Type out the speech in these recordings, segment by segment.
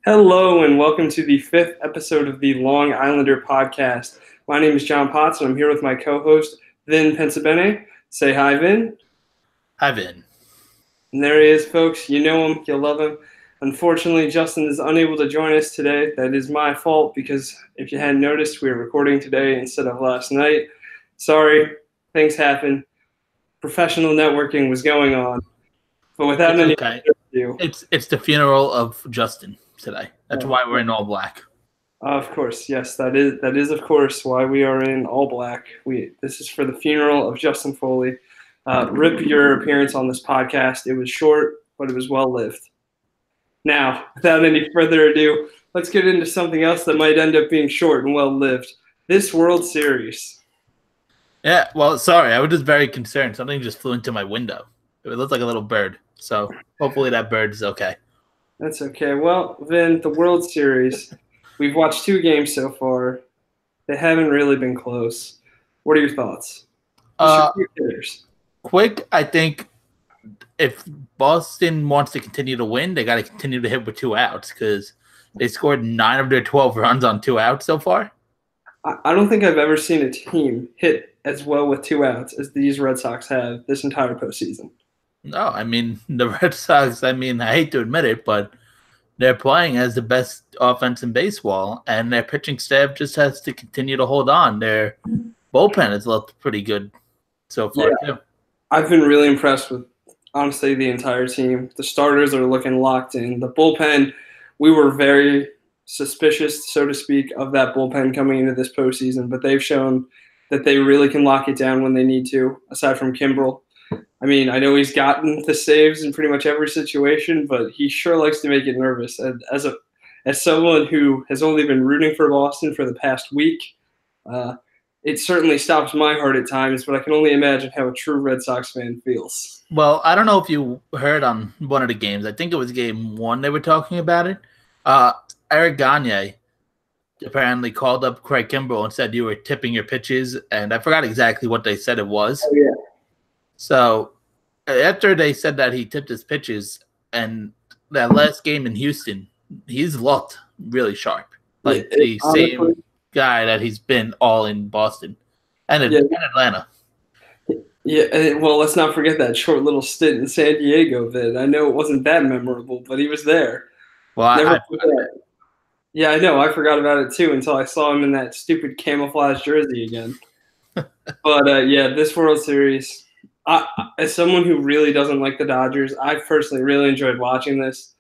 Hello and welcome to the fifth episode of the Long Islander podcast. My name is John Potts and I'm here with my co-host, Vin Pensabene. Say hi, Vin. Hi, Vin. And there he is, folks. You know him. You'll love him. Unfortunately, Justin is unable to join us today. That is my fault because if you hadn't noticed, we were recording today instead of last night. Sorry. Things happen. Professional networking was going on. But without any okay. ado, It's the funeral of Justin today. That's why we're in all black. of course, yes, that is of course why we are in all black. This is for the funeral of Justin Foley. Rip your appearance on this podcast. It was short, but it was well lived. Now, without any further ado, let's get into something else that might end up being short and well lived. This World Series. Yeah, well, sorry. I was just very concerned. Something just flew into my window. It looked like a little bird. So hopefully that bird is okay. That's okay. Well, Vin, the World Series, we've watched 2 games so far. They haven't really been close. What are your thoughts? Quick, I think if Boston wants to continue to win, they got to continue to hit with 2 outs because they scored 9 of their 12 runs on 2 outs so far. I don't think I've ever seen a team hit as well with 2 outs as these Red Sox have this entire postseason. No, I mean, the Red Sox, I hate to admit it, but they're playing as the best offense in baseball, and their pitching staff just has to continue to hold on. Their bullpen has looked pretty good so far, too. I've been really impressed with, honestly, the entire team. The starters are looking locked in. The bullpen, we were very suspicious, so to speak, of that bullpen coming into this postseason, but they've shown that they really can lock it down when they need to, aside from Kimbrel. I mean, I know he's gotten the saves in pretty much every situation, but he sure likes to make it nervous. And as someone who has only been rooting for Boston for the past week, it certainly stops my heart at times, but I can only imagine how a true Red Sox fan feels. Well, I don't know if you heard on one of the games. I think it was game 1 they were talking about it. Eric Gagne apparently called up Craig Kimbrel and said you were tipping your pitches, and I forgot exactly what they said it was. Oh, yeah. So after they said that he tipped his pitches, and that last game in Houston, he's looked really sharp. Like the same guy that he's been all in Boston and in Atlanta. Yeah, well, let's not forget that short little stint in San Diego, Vid. I know it wasn't that memorable, but he was there. Well, yeah, I know. I forgot about it, too, until I saw him in that stupid camouflage jersey again. But, this World Series – as someone who really doesn't like the Dodgers, I've personally really enjoyed watching this.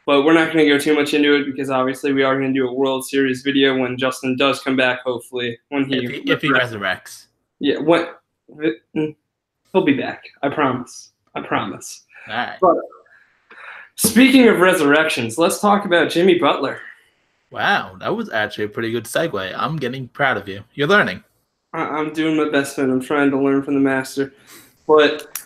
But we're not going to go too much into it because obviously we are going to do a World Series video when Justin does come back, hopefully. If he resurrects. Yeah, he'll be back. I promise. All right. But speaking of resurrections, let's talk about Jimmy Butler. Wow, that was actually a pretty good segue. I'm getting proud of you. You're learning. I'm doing my best, and I'm trying to learn from the master. But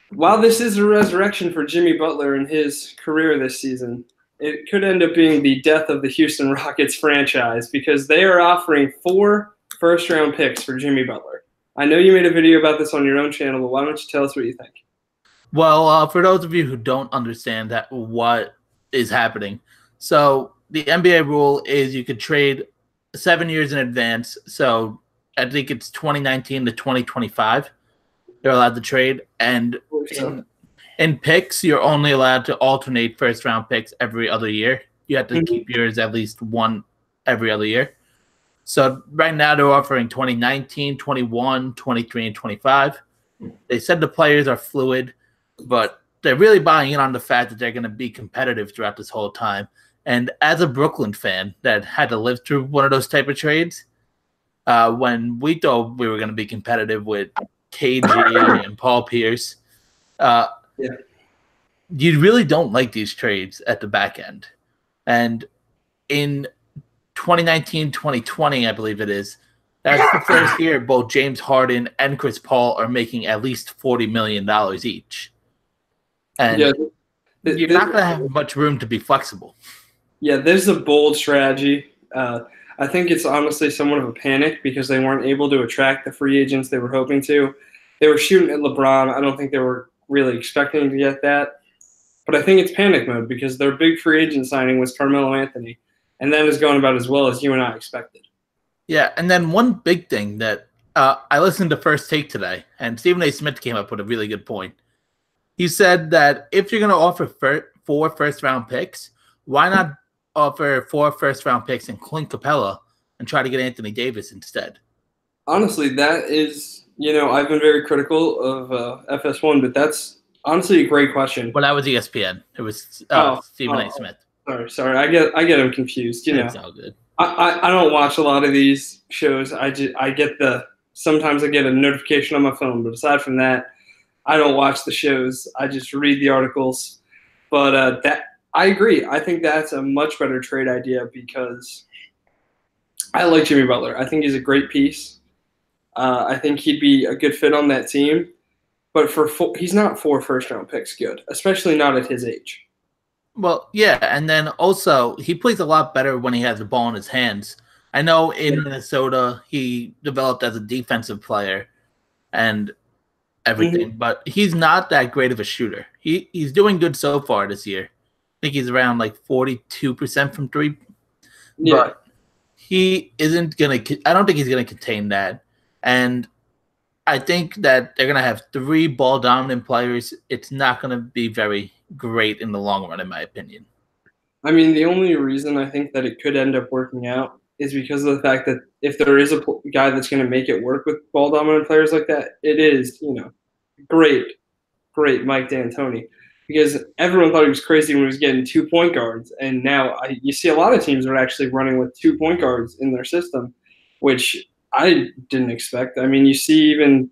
while this is a resurrection for Jimmy Butler and his career this season, it could end up being the death of the Houston Rockets franchise because they are offering 4 first-round picks for Jimmy Butler. I know you made a video about this on your own channel, but why don't you tell us what you think? Well, for those of you who don't understand what is happening, so the NBA rule is you could trade 7 years in advance. So I think it's 2019 to 2025. They're allowed to trade, and in picks, you're only allowed to alternate first-round picks every other year. You have to keep yours at least one every other year. So right now they're offering 2019, 21, 23, and 25. They said the players are fluid, but they're really buying in on the fact that they're going to be competitive throughout this whole time. And as a Brooklyn fan that had to live through one of those type of trades, when we thought we were going to be competitive with KG and Paul Pierce, you really don't like these trades at the back end. And in 2019, 2020, I believe it is, that's the first year both James Harden and Chris Paul are making at least $40 million each. And you're not going to have much room to be flexible. Yeah, this is a bold strategy. I think it's honestly somewhat of a panic because they weren't able to attract the free agents they were hoping to. They were shooting at LeBron. I don't think they were really expecting to get that. But I think it's panic mode because their big free agent signing was Carmelo Anthony, and that has gone about as well as you and I expected. Yeah, and then one big thing that I listened to First Take today, and Stephen A. Smith came up with a really good point. He said that if you're going to offer 4 first-round picks, why not offer 4 first-round picks and Clint Capella and try to get Anthony Davis instead? Honestly, that is, I've been very critical of FS1, but that's honestly a great question. Well, that was ESPN. It was Stephen A. Smith. Sorry, I get them confused. It's all good. I don't watch a lot of these shows. Sometimes I get a notification on my phone, but aside from that, I don't watch the shows. I just read the articles. But I agree. I think that's a much better trade idea because I like Jimmy Butler. I think he's a great piece. I think he'd be a good fit on that team. But he's not 4 first-round picks good, especially not at his age. Well, yeah, and then also he plays a lot better when he has the ball in his hands. I know in Minnesota he developed as a defensive player and everything, but he's not that great of a shooter. He's doing good so far this year. I think he's around like 42% from 3. Yeah. But he isn't going to – I don't think he's going to contain that. And I think that they're going to have 3 ball-dominant players. It's not going to be very great in the long run, in my opinion. I mean, the only reason I think that it could end up working out is because of the fact that if there is a guy that's going to make it work with ball-dominant players like that, it is, great Mike D'Antoni. Because everyone thought he was crazy when he was getting 2 point guards, and now you see a lot of teams are actually running with 2 point guards in their system, which I didn't expect. I mean, you see even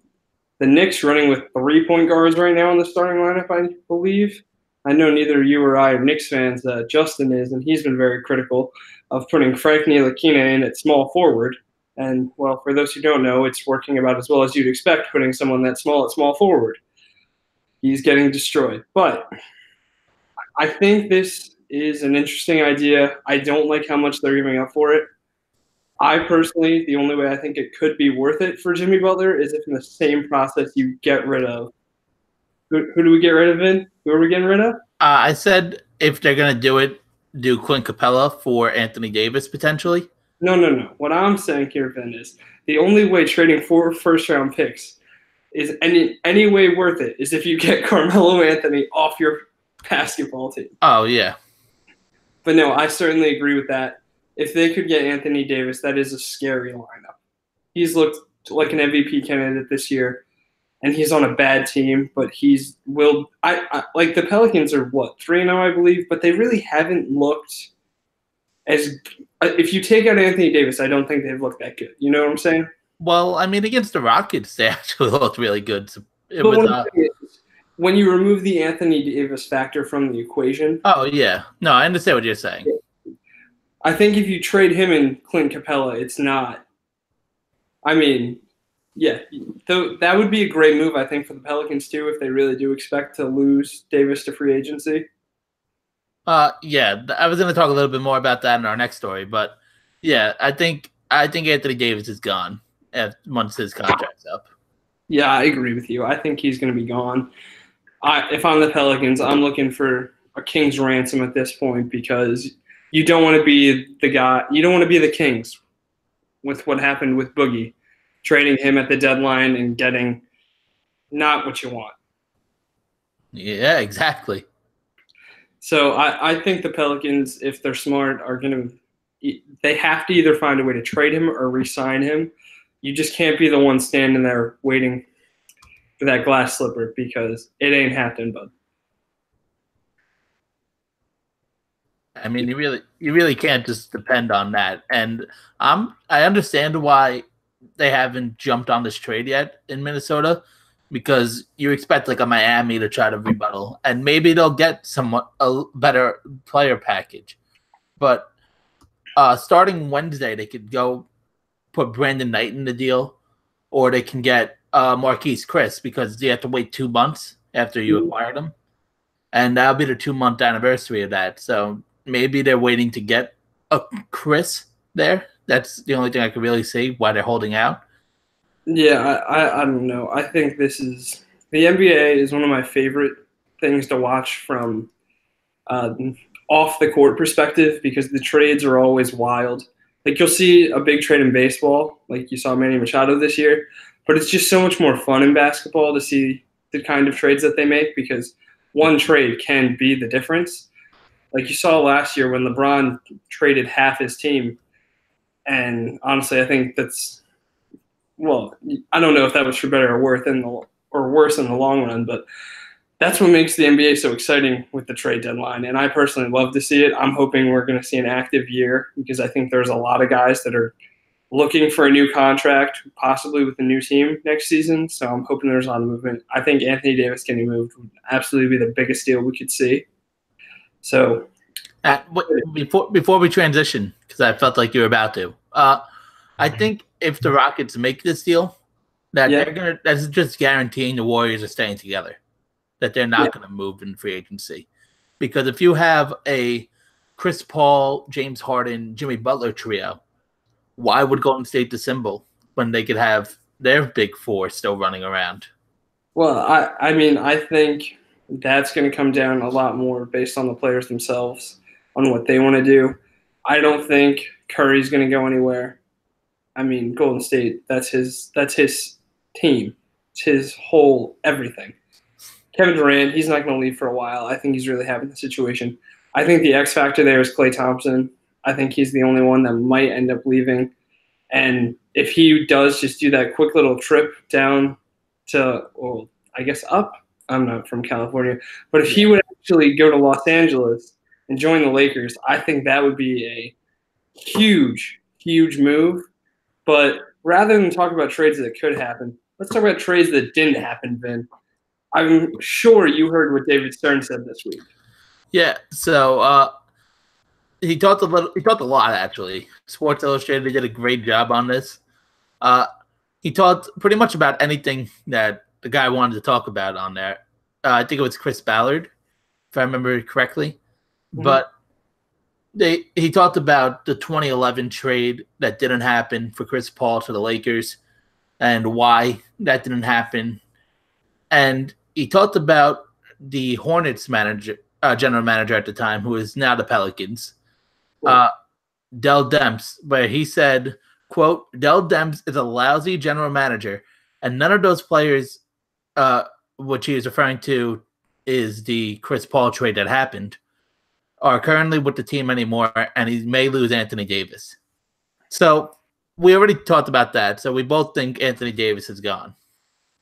the Knicks running with 3 point guards right now in the starting lineup, I believe. I know neither you or I are Knicks fans. Justin is, and he's been very critical of putting Frank Ntilikina in at small forward. And, well, for those who don't know, it's working about as well as you'd expect putting someone that small at small forward. He's getting destroyed. But I think this is an interesting idea. I don't like how much they're giving up for it. I personally, the only way I think it could be worth it for Jimmy Butler is if in the same process you get rid of – who do we get rid of, Vin? Who are we getting rid of? I said if they're going to do it, do Clint Capella for Anthony Davis potentially. No. What I'm saying here, Vin, is the only way trading 4 first-round picks is any way worth it is if you get Carmelo Anthony off your basketball team. Oh, yeah. But no, I certainly agree with that. If they could get Anthony Davis, that is a scary lineup. He's looked like an MVP candidate this year, and he's on a bad team, but like the Pelicans are, 3-0, I believe, but they really haven't looked as – if you take out Anthony Davis, I don't think they've looked that good. You know what I'm saying? Well, I mean, against the Rockets, they actually looked really good. When you remove the Anthony Davis factor from the equation. Oh, yeah. No, I understand what you're saying. I think if you trade him and Clint Capella, it's not. I mean, yeah, that would be a great move, I think, for the Pelicans, too, if they really do expect to lose Davis to free agency. Yeah, I was going to talk a little bit more about that in our next story, but yeah, I think Anthony Davis is gone once his contract's up. Yeah, I agree with you. I think he's going to be gone. If I'm the Pelicans, I'm looking for a king's ransom at this point because you don't want to be the guy. You don't want to be the Kings with what happened with Boogie, trading him at the deadline and getting not what you want. Yeah, exactly. So I think the Pelicans, if they're smart, are going to – they have to either find a way to trade him or re-sign him. You just can't be the one standing there waiting for that glass slipper because it ain't happening, bud. I mean, you really can't just depend on that. And I understand why they haven't jumped on this trade yet in Minnesota because you expect like a Miami to try to rebuttal, and maybe they'll get a better player package. But starting Wednesday, they could go put Brandon Knight in the deal, or they can get Marquise Chris because you have to wait 2 months after you acquire them, and that'll be the 2-month anniversary of that. So maybe they're waiting to get a Chris there. That's the only thing I can really see why they're holding out. Yeah, I don't know. I think the NBA is one of my favorite things to watch from uh, off the court perspective because the trades are always wild. Like you'll see a big trade in baseball, like you saw Manny Machado this year, but it's just so much more fun in basketball to see the kind of trades that they make because one trade can be the difference. Like you saw last year when LeBron traded half his team, and honestly, I think that's I don't know if that was for better or worse in the long run, but that's what makes the NBA so exciting with the trade deadline. And I personally love to see it. I'm hoping we're going to see an active year because I think there's a lot of guys that are looking for a new contract, possibly with a new team next season. So I'm hoping there's a lot of movement. I think Anthony Davis getting moved would absolutely be the biggest deal we could see. So before we transition, because I felt like you were about to, I think if the Rockets make this deal, that's just guaranteeing the Warriors are staying together. That they're not going to move in free agency. Because if you have a Chris Paul, James Harden, Jimmy Butler trio, why would Golden State dissemble when they could have their big four still running around? Well, I mean, I think that's going to come down a lot more based on the players themselves, on what they want to do. I don't think Curry's going to go anywhere. I mean, Golden State, that's his team. It's his whole everything. Kevin Durant, he's not going to leave for a while. I think he's really happy in the situation. I think the X factor there is Klay Thompson. I think he's the only one that might end up leaving. And if he does just do that quick little trip down to, well, I guess up, I'm not from California, but if he would actually go to Los Angeles and join the Lakers, I think that would be a huge, huge move. But rather than talk about trades that could happen, let's talk about trades that didn't happen, Vin. I'm sure you heard what David Stern said this week. Yeah, so he talked a lot actually. Sports Illustrated did a great job on this. He talked pretty much about anything that the guy wanted to talk about on there. I think it was Chris Ballard, if I remember correctly. Mm-hmm. But he talked about the 2011 trade that didn't happen for Chris Paul to the Lakers and why that didn't happen. And he talked about the Hornets general manager at the time, who is now the Pelicans, Dell Demps, where he said, quote, Dell Demps is a lousy general manager, and none of those players, which he is referring to is the Chris Paul trade that happened, are currently with the team anymore, and he may lose Anthony Davis. So we already talked about that, so we both think Anthony Davis is gone.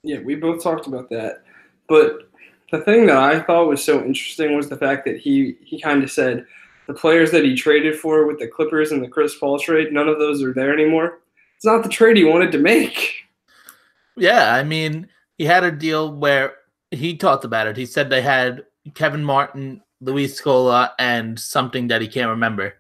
Yeah, we both talked about that. But the thing that I thought was so interesting was the fact that he kind of said the players that he traded for with the Clippers and the Chris Paul trade, none of those are there anymore. It's not the trade he wanted to make. Yeah, I mean, he had a deal where he talked about it. He said they had Kevin Martin, Luis Scola, and something that he can't remember.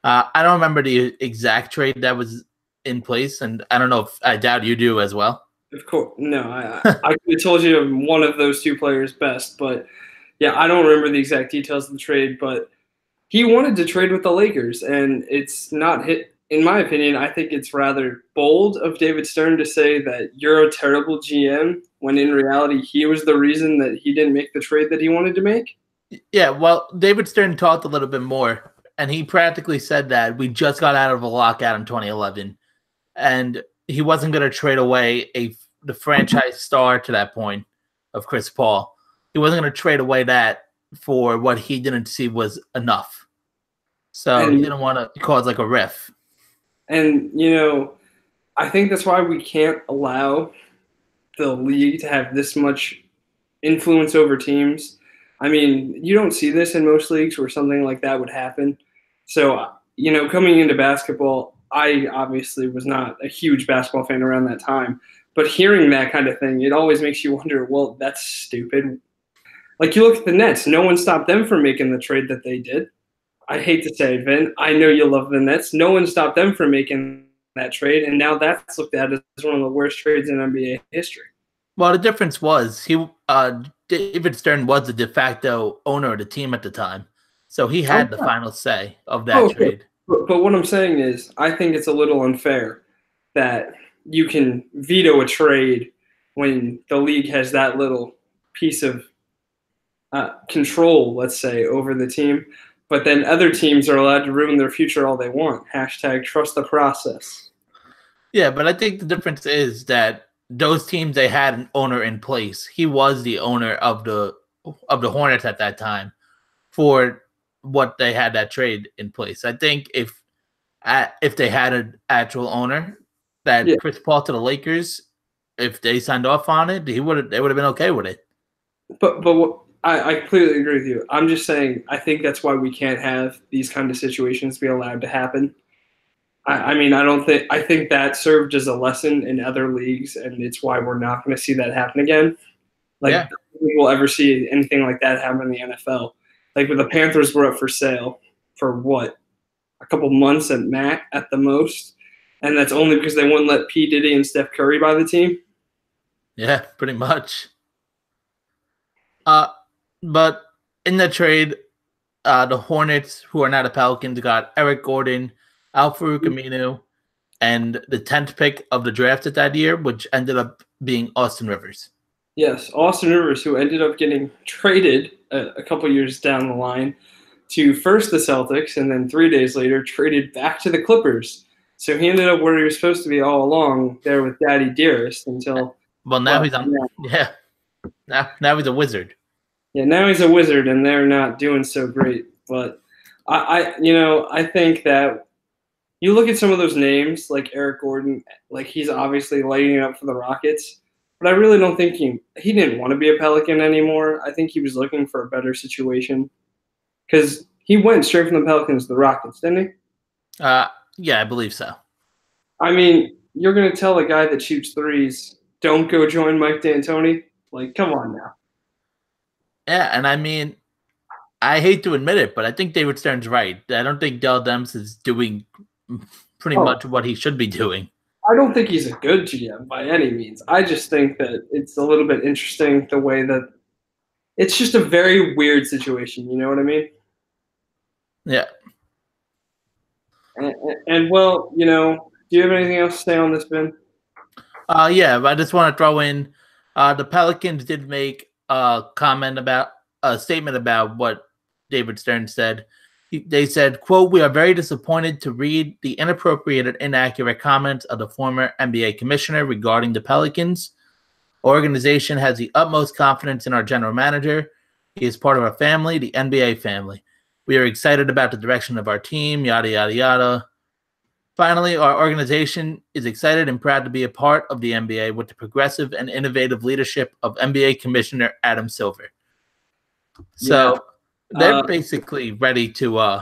I don't remember the exact trade that was in place, and I don't know if I doubt you do as well. Of course. No, I could have told you one of those two players best, but yeah, I don't remember the exact details of the trade, but he wanted to trade with the Lakers, and it's not hit. In my opinion, I think it's rather bold of David Stern to say that you're a terrible GM when in reality he was the reason that he didn't make the trade that he wanted to make. Yeah, well, David Stern talked a little bit more, and he practically said that we just got out of a lockout in 2011, and he wasn't going to trade away the franchise star to that point of Chris Paul. He wasn't going to trade away that for what he didn't see was enough. So he didn't want to cause like a riff. And, I think that's why we can't allow the league to have this much influence over teams. I mean, you don't see this in most leagues where something like that would happen. So, coming into basketball, I obviously was not a huge basketball fan around that time. But hearing that kind of thing, it always makes you wonder, well, that's stupid. Like, you look at the Nets. No one stopped them from making the trade that they did. I hate to say it, Vin. I know you love the Nets. No one stopped them from making that trade, and now that's looked at as one of the worst trades in NBA history. Well, the difference was David Stern was the de facto owner of the team at the time, so he had the final say of that trade. But what I'm saying is I think it's a little unfair that you can veto a trade when the league has that little piece of control, let's say, over the team. But then other teams are allowed to ruin their future all they want. Hashtag trust the process. Yeah, but I think the difference is that those teams, they had an owner in place. He was the owner of the Hornets at that time for what they had that trade in place. I think if they had an actual owner, that Chris Paul to the Lakers, if they signed off on it, they would have been okay with it. But I completely agree with you. I'm just saying I think that's why we can't have these kind of situations be allowed to happen. I mean, I think that served as a lesson in other leagues, and it's why we're not going to see that happen again. Like, I don't think we'll ever see anything like that happen in the NFL. Like, when the Panthers were up for sale for what, a couple months at the most, and that's only because they wouldn't let P. Diddy and Steph Curry buy the team. Yeah, pretty much. But in the trade, the Hornets, who are now the Pelicans, got Eric Gordon, Al-Farouq Aminu, and the 10th pick of the draft at that year, which ended up being Austin Rivers. Yes, Austin Rivers, who ended up getting traded a couple years down the line to first the Celtics, and then 3 days later traded back to the Clippers. So he ended up where he was supposed to be all along, there with Daddy Dearest until. Well, now he's on. Yeah, now he's a Wizard. Yeah, now he's a Wizard, and they're not doing so great. But I think that you look at some of those names, like Eric Gordon, like he's obviously lighting it up for the Rockets. But I really don't think he didn't want to be a Pelican anymore. I think he was looking for a better situation because he went straight from the Pelicans to the Rockets, didn't he? Yeah, I believe so. I mean, you're going to tell a guy that shoots threes, don't go join Mike D'Antoni? Like, come on now. Yeah, and I mean, I hate to admit it, but I think David Stern's right. I don't think Dell Demps is doing pretty much what he should be doing. I don't think he's a good GM by any means. I just think that it's a little bit interesting the way that it's just a very weird situation. You know what I mean? Yeah. And well, do you have anything else to say on this, Ben? Yeah, but I just want to throw in the Pelicans did make a statement about what David Stern said. They said, quote, "We are very disappointed to read the inappropriate and inaccurate comments of the former NBA commissioner regarding the Pelicans. Our organization has the utmost confidence in our general manager. He is part of our family, the NBA family. We are excited about the direction of our team, yada, yada, yada. Finally, our organization is excited and proud to be a part of the NBA with the progressive and innovative leadership of NBA Commissioner Adam Silver." So they're basically ready to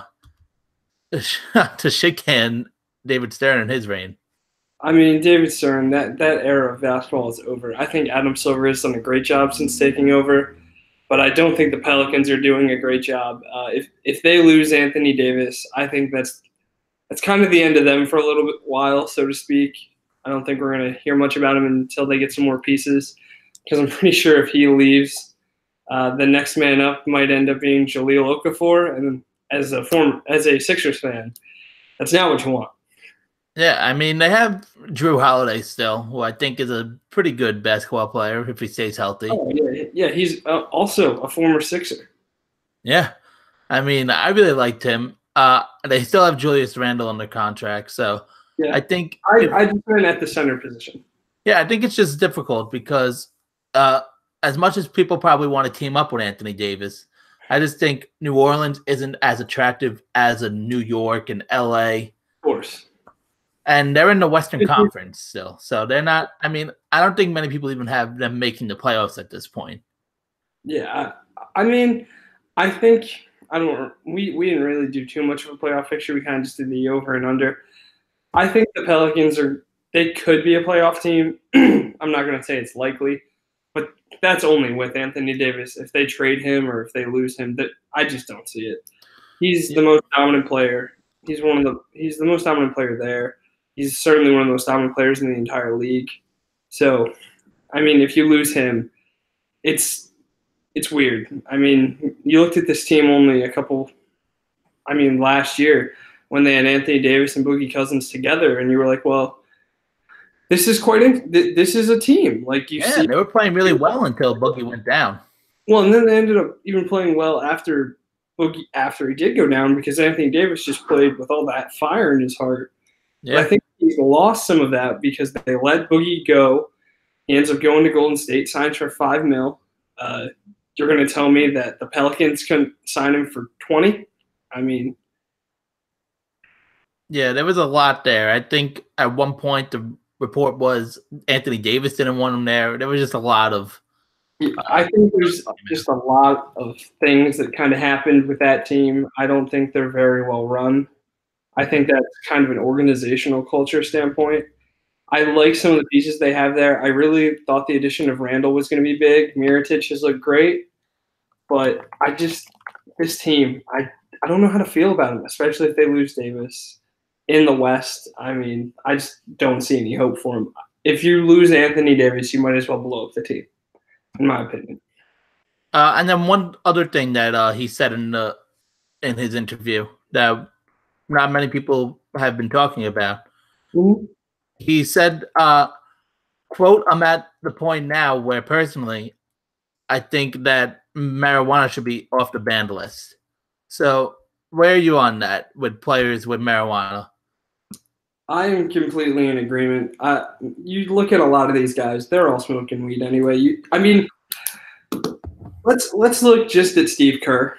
shake hand David Stern in his reign. I mean, David Stern, that era of basketball is over. I think Adam Silver has done a great job since taking over, but I don't think the Pelicans are doing a great job. If they lose Anthony Davis, I think that's kind of the end of them for a little while, so to speak. I don't think we're going to hear much about him until they get some more pieces, because I'm pretty sure if he leaves, the next man up might end up being Jahlil Okafor, and as a Sixers fan, that's not what you want. Yeah, I mean, they have Drew Holiday still, who I think is a pretty good basketball player if he stays healthy. Oh, yeah, he's also a former Sixer. Yeah, I mean, I really liked him. They still have Julius Randle under contract, so yeah. I think I just went at the center position. Yeah, I think it's just difficult because as much as people probably want to team up with Anthony Davis, I just think New Orleans isn't as attractive as a New York and LA. Of course. And they're in the Western Conference still. So they're not – I mean, I don't think many people even have them making the playoffs at this point. Yeah. I mean, I think – I don't – we didn't really do too much of a playoff picture. We kind of just did the over and under. I think the Pelicans they could be a playoff team. I'm not going to say it's likely, but that's only with Anthony Davis. If they trade him or if they lose him, I just don't see it. He's the most dominant player. He's the most dominant player there. He's certainly one of the most dominant players in the entire league. So, I mean, if you lose him, it's weird. I mean, you looked at this team last year when they had Anthony Davis and Boogie Cousins together, and you were like, well, this is this is a team. Like they were playing really well until Boogie went down. Well, and then they ended up even playing well after Boogie after he did go down because Anthony Davis just played with all that fire in his heart. But I Yeah. think he's lost some of that because they let Boogie go. He ends up going to Golden State, signs for $5 million. You're going to tell me that the Pelicans couldn't sign him for 20? I mean, Yeah, there was a lot there. I think at one point the report was Anthony Davis didn't want him there. There was just a lot of I think there's just a lot of things that kind of happened with that team. I don't think they're very well run. I think that's kind of an organizational culture standpoint. I like some of the pieces they have there. I really thought the addition of Randall was going to be big. Mirotic has looked great, but this team, I don't know how to feel about them, especially if they lose Davis in the West. I mean, I just don't see any hope for them. If you lose Anthony Davis, you might as well blow up the team, in my opinion. and then one other thing that he said in his interview that not many people have been talking about. Mm-hmm. He said, quote, I'm at the point now where personally I think that marijuana should be off the banned list. So where are you on that with players with marijuana? I am completely in agreement. You look at a lot of these guys; they're all smoking weed anyway. I mean, let's look just at Steve Kerr.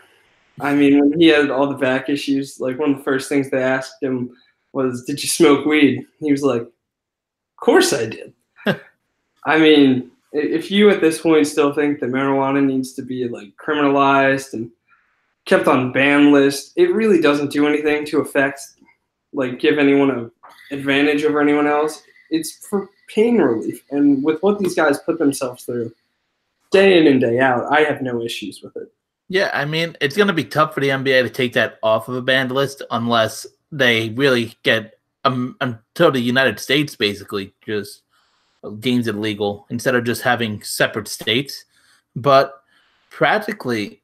I mean, when he had all the back issues, like one of the first things they asked him was, "Did you smoke weed?" He was like, "Of course I did." I mean, if you at this point still think that marijuana needs to be like criminalized and kept on ban list, it really doesn't do anything to affect like give anyone an advantage over anyone else. It's for pain relief, and with what these guys put themselves through day in and day out, I have no issues with it. Yeah, I mean, it's going to be tough for the NBA to take that off of a banned list unless they really get until the United States basically just deems it legal instead of just having separate states. But practically,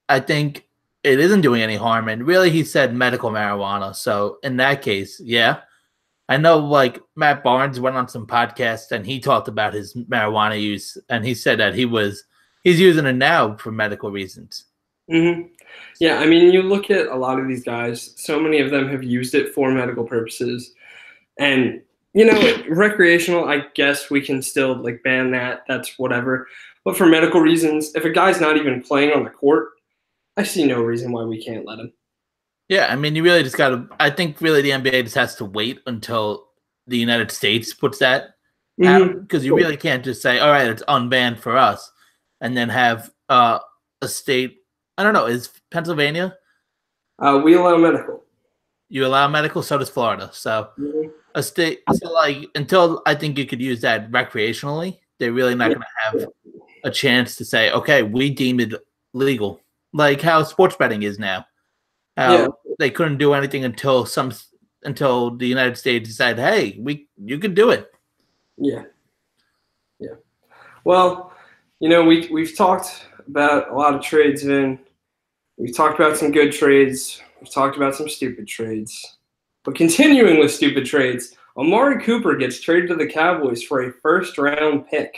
I think it isn't doing any harm. And really, he said medical marijuana. So in that case, yeah. I know like Matt Barnes went on some podcasts and he talked about his marijuana use and he said that he's using it now for medical reasons. Mm-hmm. Yeah, I mean, you look at a lot of these guys, so many of them have used it for medical purposes. And, recreational, I guess we can still like ban that. That's whatever. But for medical reasons, if a guy's not even playing on the court, I see no reason why we can't let him. Yeah, I mean, you really just got to. I think really the NBA just has to wait until the United States puts that out because you really can't just say, "All right, it's unbanned for us," and then have a state. I don't know. Is Pennsylvania? We allow medical. You allow medical, so does Florida. So a state. So like until I think you could use that recreationally, they're really not going to have a chance to say, "Okay, we deem it legal," like how sports betting is now. They couldn't do anything until the United States decided, hey, you could do it. Yeah. Well, we've talked about a lot of trades, Vin. We've talked about some good trades. We've talked about some stupid trades. But continuing with stupid trades, Amari Cooper gets traded to the Cowboys for a first-round pick.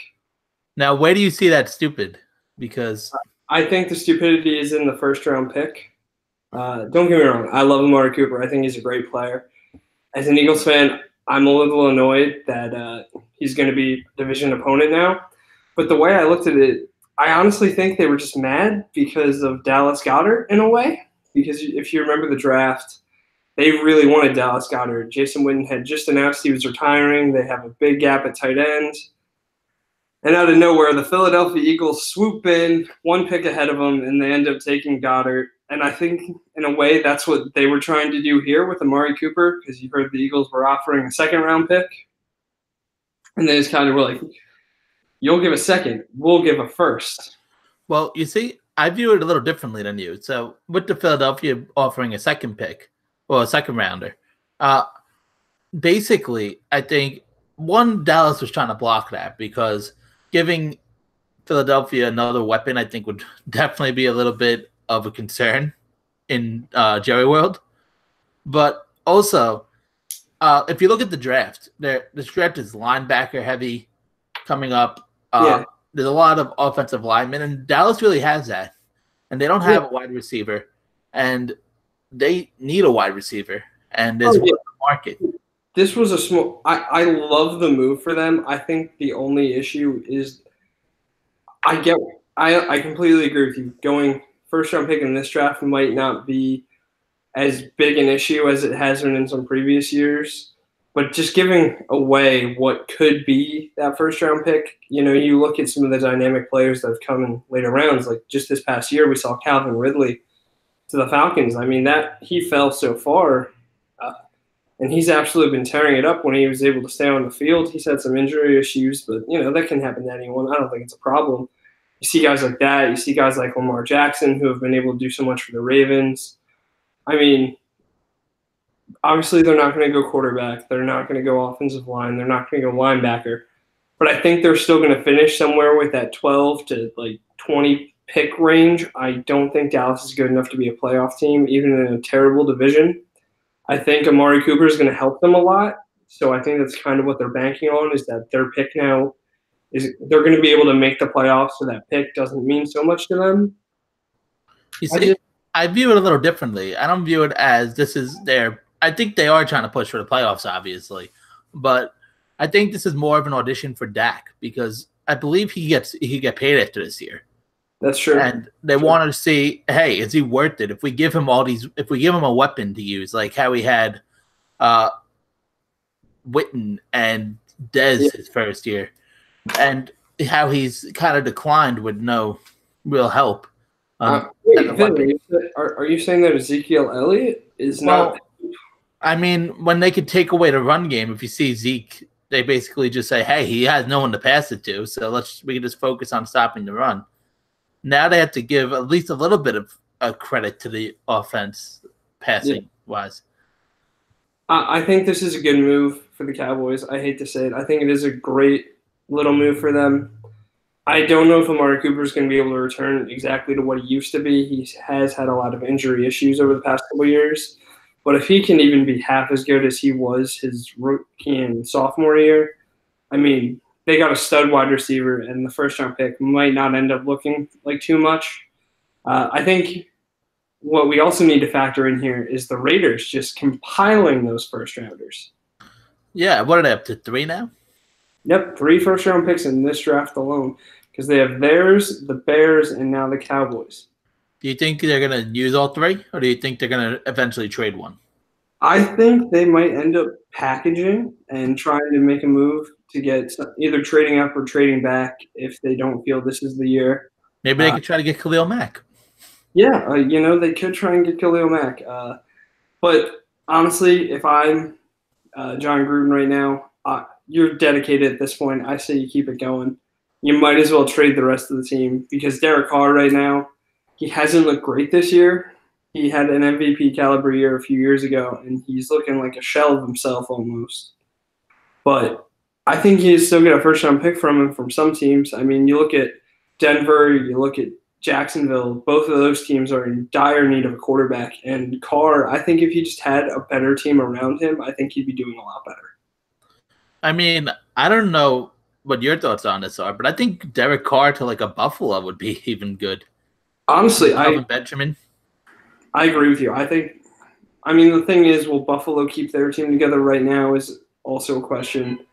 Now, where do you see that stupid? Because I think the stupidity is in the first-round pick. Don't get me wrong. I love Amari Cooper. I think he's a great player. As an Eagles fan, I'm a little annoyed that he's going to be a division opponent now. But the way I looked at it, I honestly think they were just mad because of Dallas Goedert in a way. Because if you remember the draft, they really wanted Dallas Goedert. Jason Witten had just announced he was retiring. They have a big gap at tight end. And out of nowhere, the Philadelphia Eagles swoop in, one pick ahead of them, and they end up taking Goddard. And I think, in a way, that's what they were trying to do here with Amari Cooper, because you heard the Eagles were offering a second-round pick. And they just kind of were like, you'll give a second, we'll give a first. Well, you see, I view it a little differently than you. So with the Philadelphia offering a second pick, or a second rounder, basically, I think, Dallas was trying to block that because giving Philadelphia another weapon, I think, would definitely be a little bit of a concern in Jerry world. But also, if you look at the draft, this draft is linebacker heavy coming up. there's a lot of offensive linemen, and Dallas really has that. And they don't have a wide receiver, and they need a wide receiver, and there's one in the market. This was a small. I love the move for them. I think the only issue is I completely agree with you. Going first round pick in this draft might not be as big an issue as it has been in some previous years. But just giving away what could be that first round pick, you look at some of the dynamic players that have come in later rounds. Like just this past year, we saw Calvin Ridley to the Falcons. I mean, that he fell so far, and he's absolutely been tearing it up when he was able to stay on the field. He's had some injury issues, but that can happen to anyone. I don't think it's a problem. You see guys like that. You see guys like Lamar Jackson who have been able to do so much for the Ravens. I mean, obviously they're not going to go quarterback. They're not going to go offensive line. They're not going to go linebacker. But I think they're still going to finish somewhere with that 12 to 20 pick range. I don't think Dallas is good enough to be a playoff team, even in a terrible division. I think Amari Cooper is going to help them a lot. So I think that's kind of what they're banking on, is that their pick now is they're going to be able to make the playoffs, so that pick doesn't mean so much to them. You see, I view it a little differently. I don't view it as this is their – I think they are trying to push for the playoffs, obviously. But I think this is more of an audition for Dak, because I believe he get paid after this year. That's true. And they wanted to see, hey, is he worth it? If we give him if we give him a weapon to use, like how he had Witten and Dez his first year, and how he's kind of declined with no real help. Wait, Vin, are you saying that Ezekiel Elliott is not? I mean, when they could take away the run game, if you see Zeke, they basically just say, hey, he has no one to pass it to, so we can just focus on stopping the run. Now they have to give at least a little bit of credit to the offense passing-wise. I think this is a good move for the Cowboys. I hate to say it. I think it is a great little move for them. I don't know if Amari Cooper is going to be able to return exactly to what he used to be. He has had a lot of injury issues over the past couple of years. But if he can even be half as good as he was his rookie and sophomore year, I mean, they got a stud wide receiver, and the first-round pick might not end up looking like too much. I think what we also need to factor in here is the Raiders just compiling those first-rounders. Yeah, what are they up to, 3 now? Yep, 3 first-round picks in this draft alone, because they have theirs, the Bears, and now the Cowboys. Do you think they're going to use all 3, or do you think they're going to eventually trade one? I think they might end up packaging and trying to make a move to get either trading up or trading back if they don't feel this is the year. Maybe they could try to get Khalil Mack. Yeah, they could try and get Khalil Mack. But honestly, if I'm John Gruden right now, you're dedicated at this point. I say you keep it going. You might as well trade the rest of the team, because Derek Carr right now, he hasn't looked great this year. He had an MVP caliber year a few years ago, and he's looking like a shell of himself almost. But I think you still get a first-round pick from him from some teams. I mean, you look at Denver, you look at Jacksonville. Both of those teams are in dire need of a quarterback. And Carr, I think if he just had a better team around him, I think he'd be doing a lot better. I mean, I don't know what your thoughts on this are, but I think Derek Carr to like a Buffalo would be even good. Honestly, Benjamin. I agree with you. The thing is, will Buffalo keep their team together right now is also a question.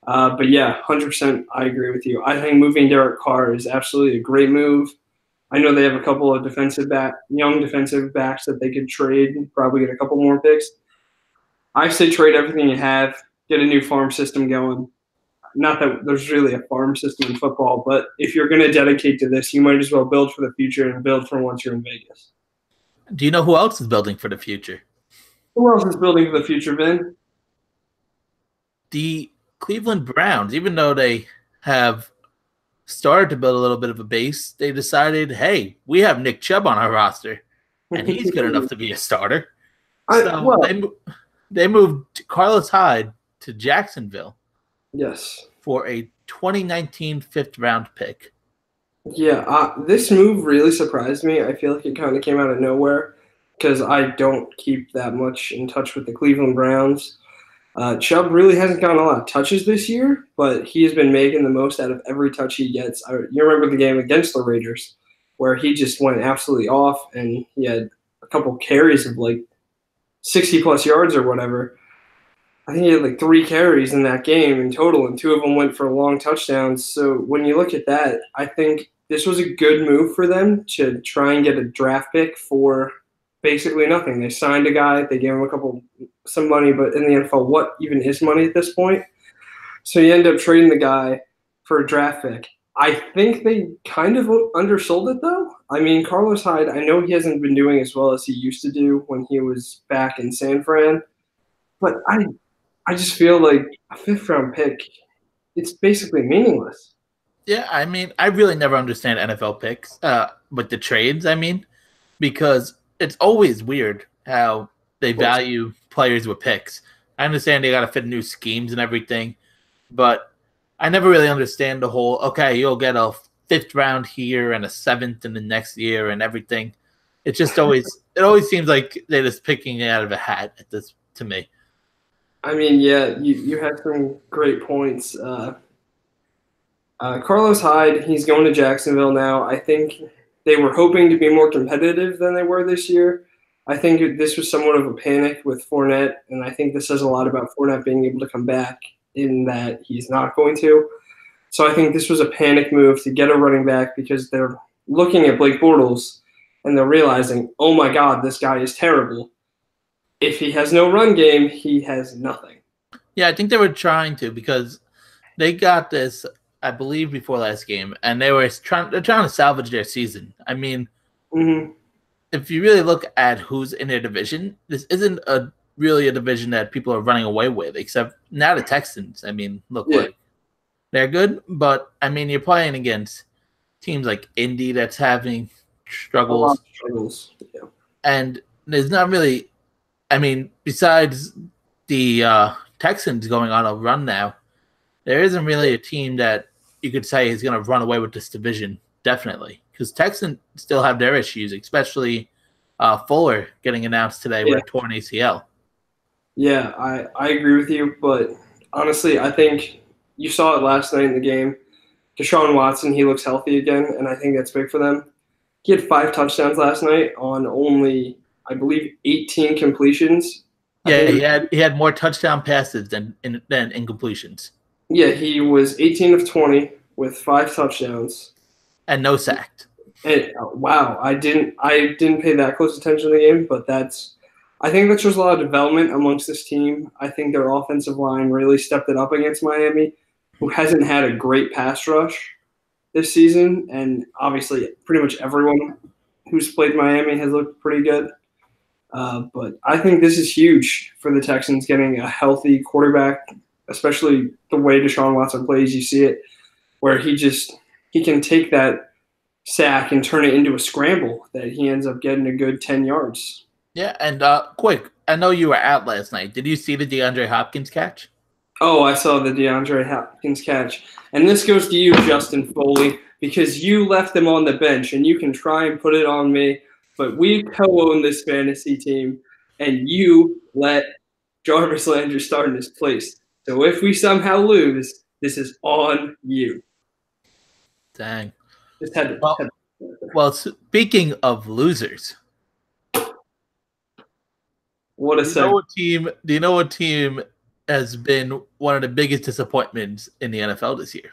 But yeah, 100% I agree with you. I think moving Derek Carr is absolutely a great move. I know they have a couple of young defensive backs that they could trade, probably get a couple more picks. I say trade everything you have, get a new farm system going. Not that there's really a farm system in football, but if you're going to dedicate to this, you might as well build for the future and build for once you're in Vegas. Do you know who else is building for the future? Who else is building for the future, Vin? The Cleveland Browns, even though they have started to build a little bit of a base, they decided, hey, we have Nick Chubb on our roster, and he's good enough to be a starter. They moved Carlos Hyde to Jacksonville. Yes. For a 2019 fifth-round pick. Yeah, this move really surprised me. I feel like it kind of came out of nowhere because I don't keep that much in touch with the Cleveland Browns. Chubb really hasn't gotten a lot of touches this year, but he has been making the most out of every touch he gets. You remember the game against the Raiders where he just went absolutely off, and he had a couple carries of like 60-plus yards or whatever. I think he had like 3 carries in that game in total, and 2 of them went for long touchdowns. So when you look at that, I think this was a good move for them to try and get a draft pick for basically nothing. They signed a guy, they gave him some money, but in the NFL, what even is money at this point? So you end up trading the guy for a draft pick. I think they kind of undersold it, though. I mean, Carlos Hyde, I know he hasn't been doing as well as he used to do when he was back in San Fran, but I just feel like a 5th-round pick, it's basically meaningless. Yeah, I mean, I really never understand NFL picks, with the trades, because it's always weird how they value players with picks. I understand they got to fit new schemes and everything, but I never really understand the whole, okay, you'll get a 5th round here and a 7th in the next year and everything. It's just always seems like they're just picking it out of a hat to me. I mean, yeah, you had some great points. Carlos Hyde, he's going to Jacksonville now. I think they were hoping to be more competitive than they were this year. I think this was somewhat of a panic with Fournette, and I think this says a lot about Fournette being able to come back in that he's not going to. So I think this was a panic move to get a running back because they're looking at Blake Bortles and they're realizing, oh my God, this guy is terrible. If he has no run game, he has nothing. Yeah, I think they were trying to because they got this, I believe, before last game, and they're trying to salvage their season. I mean, if you really look at who's in their division, this isn't really a division that people are running away with, except now the Texans. I mean, look, they're good, but I mean, you're playing against teams like Indy that's having struggles. A lot of struggles. Yeah. And there's not really, I mean, besides the Texans going on a run now, there isn't really a team that you could say is going to run away with this division, definitely. Because Texans still have their issues, especially Fuller getting announced today with a torn ACL. Yeah, I agree with you, but honestly, I think you saw it last night in the game. Deshaun Watson, he looks healthy again, and I think that's big for them. He had 5 touchdowns last night on only, I believe, 18 completions. Yeah, he had more touchdown passes than incompletions. Yeah, he was 18 of 20 with 5 touchdowns. And no sacked. And wow, I didn't pay that close attention to the game, but I think that shows a lot of development amongst this team. I think their offensive line really stepped it up against Miami, who hasn't had a great pass rush this season, and obviously pretty much everyone who's played Miami has looked pretty good. But I think this is huge for the Texans getting a healthy quarterback, especially the way Deshaun Watson plays. You see it where he can take that sack and turn it into a scramble that he ends up getting a good 10 yards. Yeah, and quick, I know you were out last night. Did you see the DeAndre Hopkins catch? Oh, I saw the DeAndre Hopkins catch. And this goes to you, Justin Foley, because you left him on the bench, and you can try and put it on me, but we co-own this fantasy team, and you let Jarvis Landry start in his place. So if we somehow lose, this is on you. Dang. Just had to, well, speaking of losers, what a do you know what team has been one of the biggest disappointments in the NFL this year?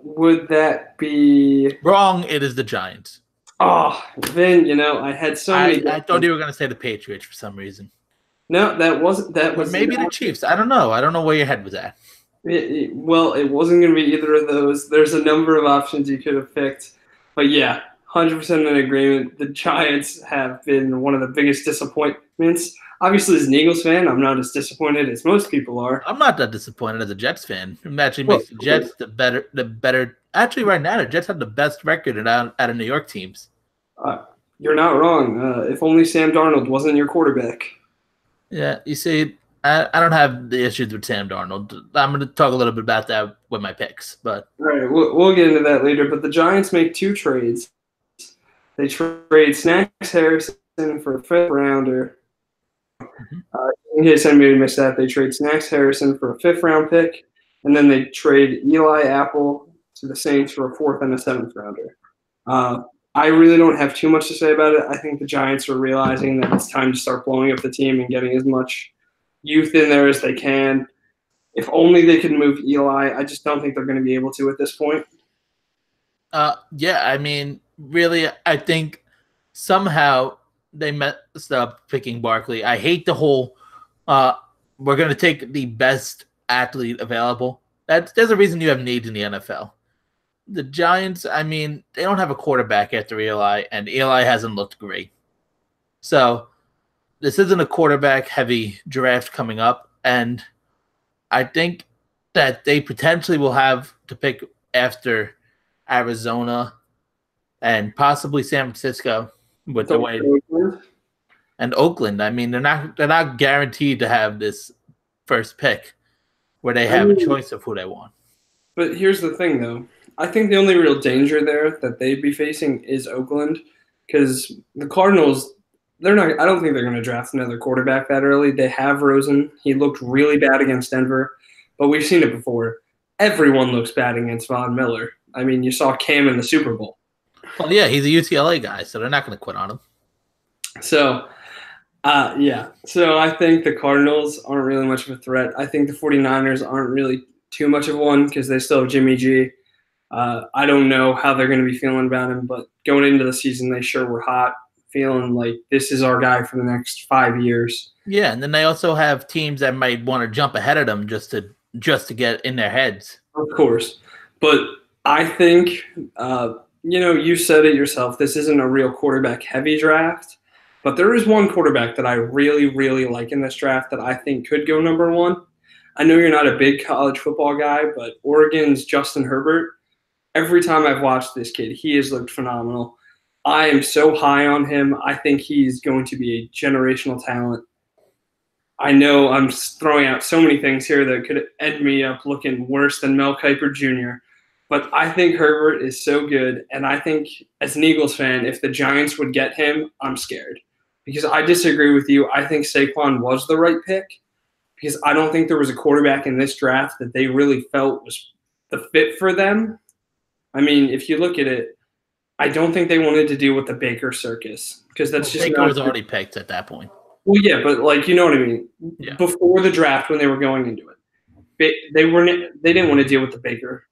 Would that be wrong? It is the Giants. Oh, Vin, I had so many. I thought you were going to say the Patriots for some reason. No, that wasn't. That was maybe the Chiefs. I don't know. I don't know where your head was at. It wasn't going to be either of those. There's a number of options you could have picked, but yeah, 100% in agreement. The Giants have been one of the biggest disappointments. Obviously, as an Eagles fan, I'm not as disappointed as most people are. I'm not that disappointed as a Jets fan. It actually makes the Jets the better. Actually, right now, the Jets have the best record out of New York teams. You're not wrong. If only Sam Darnold wasn't your quarterback. Yeah, you see, I don't have the issues with Sam Darnold. I'm going to talk a little bit about that with my picks. But all right, we'll get into that later. But the Giants make 2 trades. They trade Snacks Harrison for a 5th rounder. in case anybody missed that, they trade Snacks Harrison for a 5th-round pick, and then they trade Eli Apple to the Saints for a 4th and a 7th-rounder. I really don't have too much to say about it. I think the Giants are realizing that it's time to start blowing up the team and getting as much youth in there as they can. If only they could move Eli. I just don't think they're going to be able to at this point. Yeah, I mean, really, I think somehow they messed up picking Barkley. I hate the whole we're going to take the best athlete available. There's a reason you have needs in the NFL. The Giants, I mean, they don't have a quarterback after Eli, and Eli hasn't looked great. So this isn't a quarterback-heavy draft coming up, and I think that they potentially will have to pick after Arizona and possibly San Francisco with the way and Oakland. I mean, they're not guaranteed to have this first pick where they have a choice of who they want. But here's the thing, though. I think the only real danger there that they'd be facing is Oakland, because the Cardinals, they're not. I don't think they're going to draft another quarterback that early. They have Rosen. He looked really bad against Denver, but we've seen it before. Everyone looks bad against Von Miller. I mean, you saw Cam in the Super Bowl. Well, yeah, he's a UCLA guy, so they're not going to quit on him. So, yeah. So I think the Cardinals aren't really much of a threat. I think the 49ers aren't really too much of one because they still have Jimmy G. I don't know how they're going to be feeling about him, but going into the season, they sure were hot, feeling like this is our guy for the next 5 years. Yeah, and then they also have teams that might want to jump ahead of them just to get in their heads. Of course. But I think, you said it yourself, this isn't a real quarterback-heavy draft, but there is one quarterback that I really, really like in this draft that I think could go number 1. I know you're not a big college football guy, but Oregon's Justin Herbert, every time I've watched this kid, he has looked phenomenal. I am so high on him. I think he's going to be a generational talent. I know I'm throwing out so many things here that could end me up looking worse than Mel Kiper Jr., but I think Herbert is so good, and I think as an Eagles fan, if the Giants would get him, I'm scared. Because I disagree with you. I think Saquon was the right pick because I don't think there was a quarterback in this draft that they really felt was the fit for them. I mean, if you look at it, I don't think they wanted to deal with the Baker circus because that's just Baker was already picked at that point. Well, yeah, but you know what I mean. Yeah. Before the draft, when they were going into it, they didn't want to deal with the Baker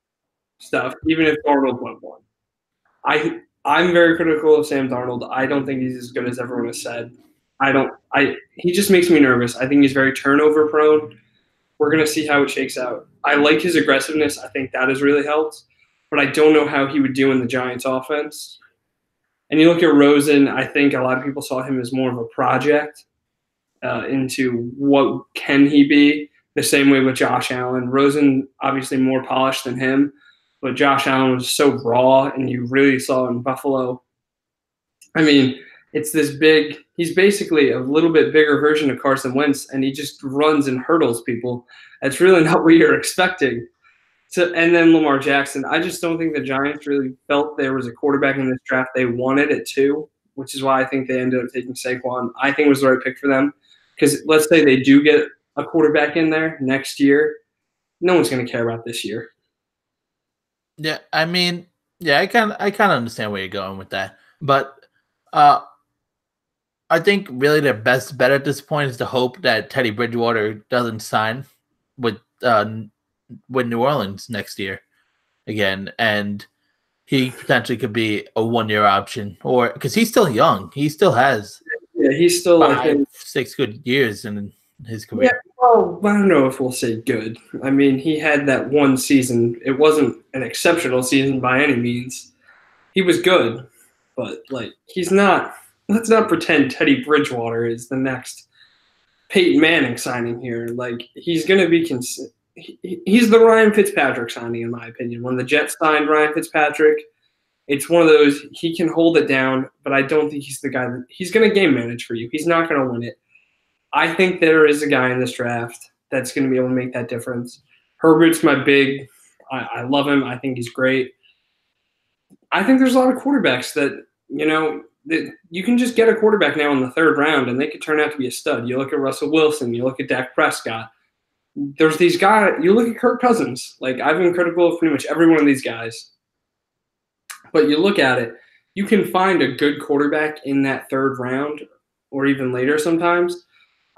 stuff, even if Darnold went 1. I'm very critical of Sam Darnold. I don't think he's as good as everyone has said. He just makes me nervous. I think he's very turnover prone. We're gonna see how it shakes out. I like his aggressiveness. I think that has really helped. But I don't know how he would do in the Giants offense. And you look at Rosen, I think a lot of people saw him as more of a project into what can he be, the same way with Josh Allen. Rosen, obviously more polished than him, but Josh Allen was so raw, and you really saw in Buffalo. I mean, it's this big – he's basically a little bit bigger version of Carson Wentz, and he just runs and hurdles people. That's really not what you're expecting. So, and then Lamar Jackson. I just don't think the Giants really felt there was a quarterback in this draft they wanted at 2, which is why I think they ended up taking Saquon. I think it was the right pick for them because let's say they do get a quarterback in there next year, no one's going to care about this year. Yeah, I mean, yeah, I kind of understand where you're going with that, but I think really their best bet at this point is to hope that Teddy Bridgewater doesn't sign with New Orleans next year again, and he potentially could be a 1-year option, or because he's still young, he still has he's still 5-6 good years in his career. Yeah, well, I don't know if we'll say good. I mean, he had that one season. It wasn't an exceptional season by any means. He was good, but he's not. Let's not pretend Teddy Bridgewater is the next Peyton Manning signing here. He's going to be he's the Ryan Fitzpatrick signing, in my opinion. When the Jets signed Ryan Fitzpatrick, it's one of those, he can hold it down, but I don't think he's the guy he's going to game manage for you. He's not going to win it. I think there is a guy in this draft that's going to be able to make that difference. Herbert's my big – I love him. I think he's great. I think there's a lot of quarterbacks that, you can just get a quarterback now in the third round, and they could turn out to be a stud. You look at Russell Wilson. You look at Dak Prescott. There's these guys. You look at Kirk Cousins. Like, I've been critical of pretty much every one of these guys. But you look at it, you can find a good quarterback in that third round or even later sometimes.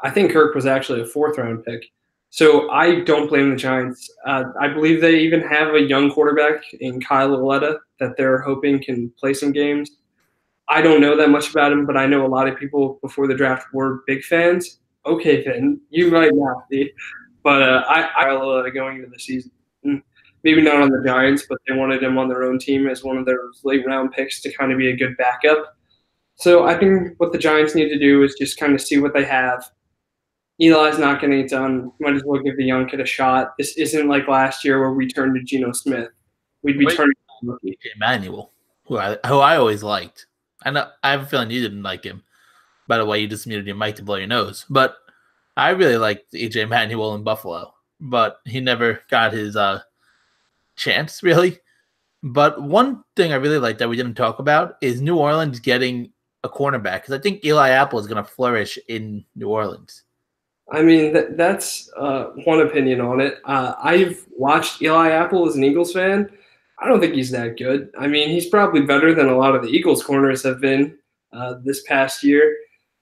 I think Kirk was actually a fourth-round pick. So I don't blame the Giants. I believe they even have a young quarterback in Kyle Lauletta that they're hoping can play some games. I don't know that much about him, but I know a lot of people before the draft were big fans. Okay, Finn, you might not be. But I Kyle Lauletta going into the season. Maybe not on the Giants, but they wanted him on their own team as one of their late-round picks to kind of be a good backup. So I think what the Giants need to do is just kind of see what they have. Eli's not going to get done. Might as well give the young kid a shot. This isn't like last year where we turned to Geno Smith. We'd be turning to rookie Emmanuel, who I always liked. I have a feeling you didn't like him. By the way, you just muted your mic to blow your nose. But I really liked EJ Manuel in Buffalo, but he never got his chance, really. But one thing I really like that we didn't talk about is New Orleans getting a cornerback, because I think Eli Apple is going to flourish in New Orleans. I mean, that's one opinion on it. I've watched Eli Apple as an Eagles fan. I don't think he's that good. I mean, he's probably better than a lot of the Eagles corners have been this past year.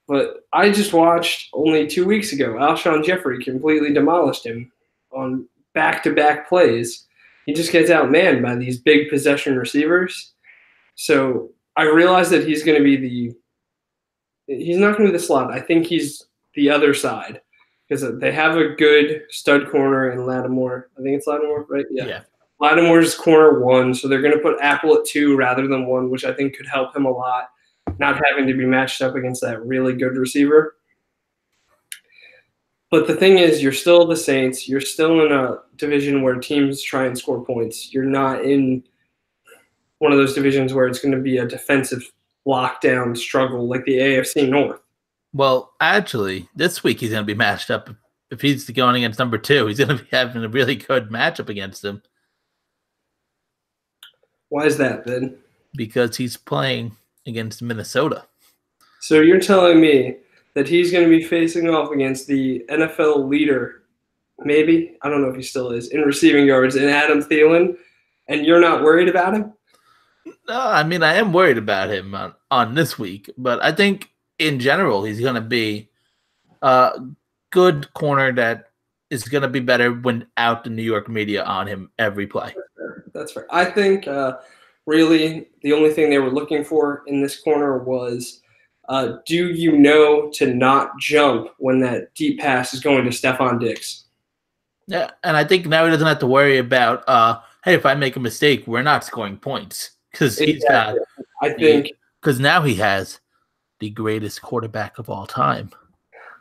But I just watched only 2 weeks ago, Alshon Jeffrey completely demolished him on back-to-back plays. He just gets outmanned by these big possession receivers. So I realize that he's not going to be the slot. I think he's the other side, because they have a good stud corner in Lattimore. I think it's Lattimore, right? Yeah. Lattimore's corner 1, so they're going to put Apple at 2 rather than 1, which I think could help him a lot, not having to be matched up against that really good receiver. But the thing is, you're still the Saints. You're still in a division where teams try and score points. You're not in one of those divisions where it's going to be a defensive lockdown struggle like the AFC North. Well, actually, this week he's going to be matched up. If he's going against number 2, he's going to be having a really good matchup against him. Why is that, Ben? Because he's playing against Minnesota. So you're telling me that he's going to be facing off against the NFL leader, maybe, I don't know if he still is, in receiving yards, in Adam Thielen, and you're not worried about him? No, I mean, I am worried about him on this week, but I think in general he's going to be a good corner that is going to be better without the New York media on him every play. That's fair. I think really the only thing they were looking for in this corner was do you know to not jump when that deep pass is going to Stephon Diggs? Yeah, and I think now he doesn't have to worry about, hey, if I make a mistake, we're not scoring points. Because now he has the greatest quarterback of all time.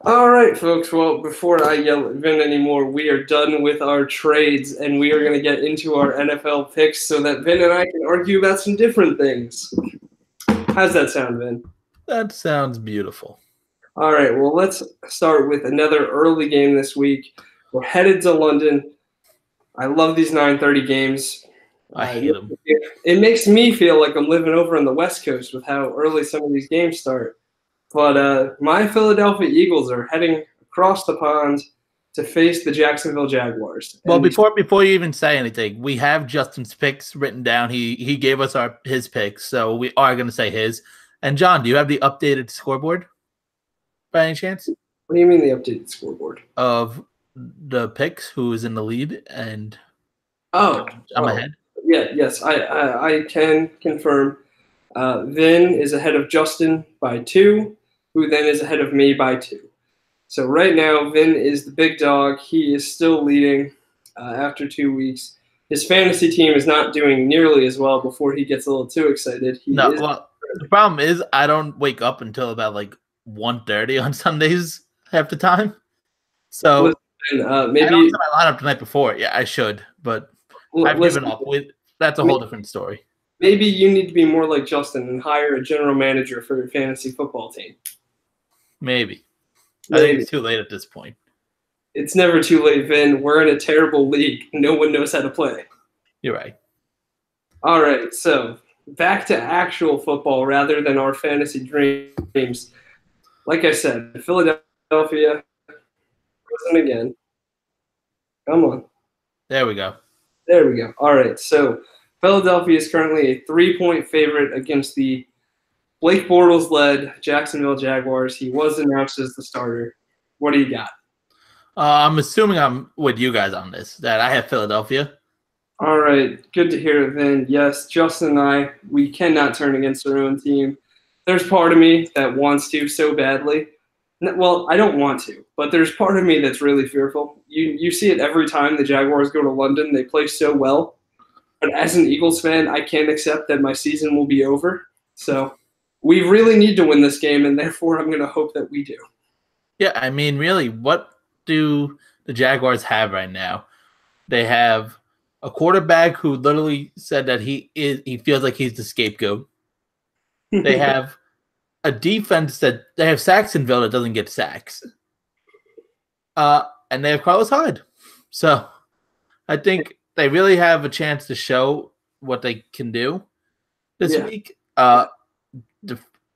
All right, folks. Well, before I yell at Vin anymore, we are done with our trades, and we are going to get into our NFL picks so that Vin and I can argue about some different things. How's that sound, Vin? That sounds beautiful. All right, well, let's start with another early game this week. We're headed to London. I love these 9:30 games. I hate them. It makes me feel like I'm living over on the West Coast with how early some of these games start. But my Philadelphia Eagles are heading across the pond to face the Jacksonville Jaguars. Well, before you even say anything, we have Justin's picks written down. He gave us his picks, so we are going to say his. And John, do you have the updated scoreboard by any chance? What do you mean the updated scoreboard? Of the picks, who is in the lead, and I'm ahead? Yeah, yes, I can confirm. Vin is ahead of Justin by 2, who then is ahead of me by 2. So right now, Vin is the big dog. He is still leading after 2 weeks. His fantasy team is not doing nearly as well before he gets a little too excited. The problem is I don't wake up until about like 1:30 on Sundays half the time. So maybe I don't set my lineup the night before. Yeah, I should, but I've given up. That's a whole different story. Maybe you need to be more like Justin and hire a general manager for your fantasy football team. Maybe. I think it's too late at this point. It's never too late, Vin. We're in a terrible league. No one knows how to play. You're right. All right, so back to actual football rather than our fantasy dreams. Like I said, Philadelphia wasn't again. Come on. There we go. There we go. All right. So Philadelphia is currently a 3-point favorite against the Blake Bortles-led Jacksonville Jaguars. He was announced as the starter. What do you got? I'm assuming I'm with you guys on this, that I have Philadelphia. All right. Good to hear, Vin. Yes, Justin and I, we cannot turn against our own team. There's part of me that wants to so badly. Well, I don't want to, but there's part of me that's really fearful. You see it every time the Jaguars go to London. They play so well. But as an Eagles fan, I can't accept that my season will be over. So we really need to win this game, and therefore I'm going to hope that we do. Yeah, I mean, really, what do the Jaguars have right now? They have a quarterback who literally said that he feels like he's the scapegoat. They have a defense that they have Saxonville that doesn't get sacks. And they have Carlos Hyde. So I think they really have a chance to show what they can do this week.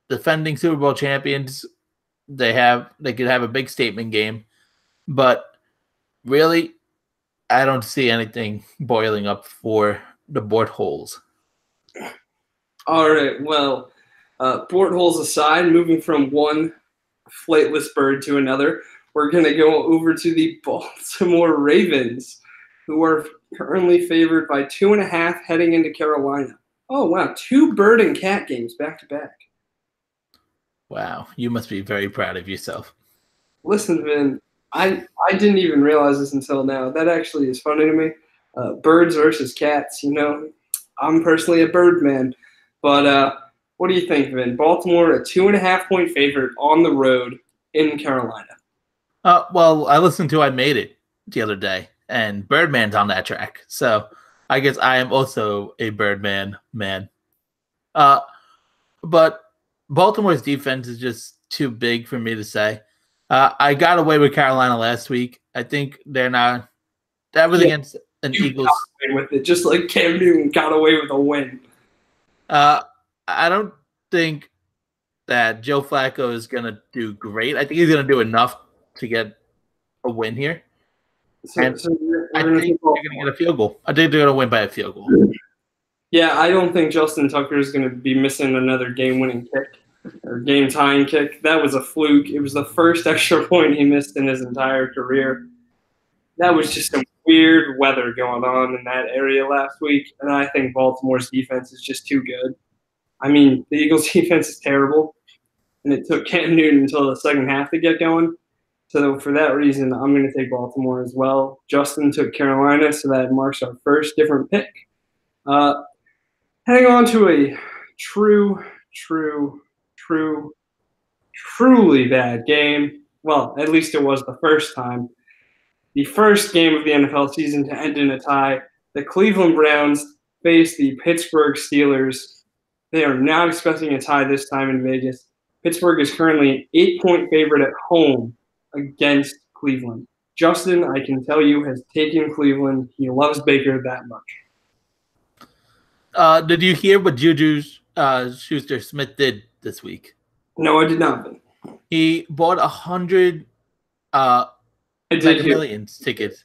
Defending Super Bowl champions, they could have a big statement game. But really, I don't see anything boiling up for the Bort holes. All right. Well, Bort holes aside, moving from one flightless bird to another, we're going to go over to the Baltimore Ravens, who are currently favored by 2.5 heading into Carolina. Oh, wow. 2 bird and cat games back to back. Wow. You must be very proud of yourself. Listen, Vin, I didn't even realize this until now. That actually is funny to me. Birds versus cats, I'm personally a bird man. But what do you think, Vin? Baltimore, a 2.5-point favorite on the road in Carolina. Well, I listened to I Made It the other day, and Birdman's on that track. So I guess I am also a Birdman man. But Baltimore's defense is just too big for me to say. I got away with Carolina last week. I think they're not. That was against an Eagles. Got away with it, just like Cam Newton got away with a win. I don't think that Joe Flacco is going to do great. I think he's going to do enough to get a win here. I think they're going to get a field goal. I think they're going to win by a field goal. Yeah, I don't think Justin Tucker is going to be missing another game-winning kick or game-tying kick. That was a fluke. It was the first extra point he missed in his entire career. That was just some weird weather going on in that area last week, and I think Baltimore's defense is just too good. I mean, the Eagles' defense is terrible, and it took Cam Newton until the second half to get going. So for that reason, I'm going to take Baltimore as well. Justin took Carolina, so that marks our first different pick. Heading on to a truly bad game. Well, at least it was the first time. The first game of the NFL season to end in a tie. The Cleveland Browns face the Pittsburgh Steelers. They are not expecting a tie this time in Vegas. Pittsburgh is currently an 8-point favorite at home against Cleveland. Justin, I can tell you, has taken Cleveland. He loves Baker that much. Did you hear what Juju Schuster-Smith did this week? No, I did not. He bought 100 Mega Millions tickets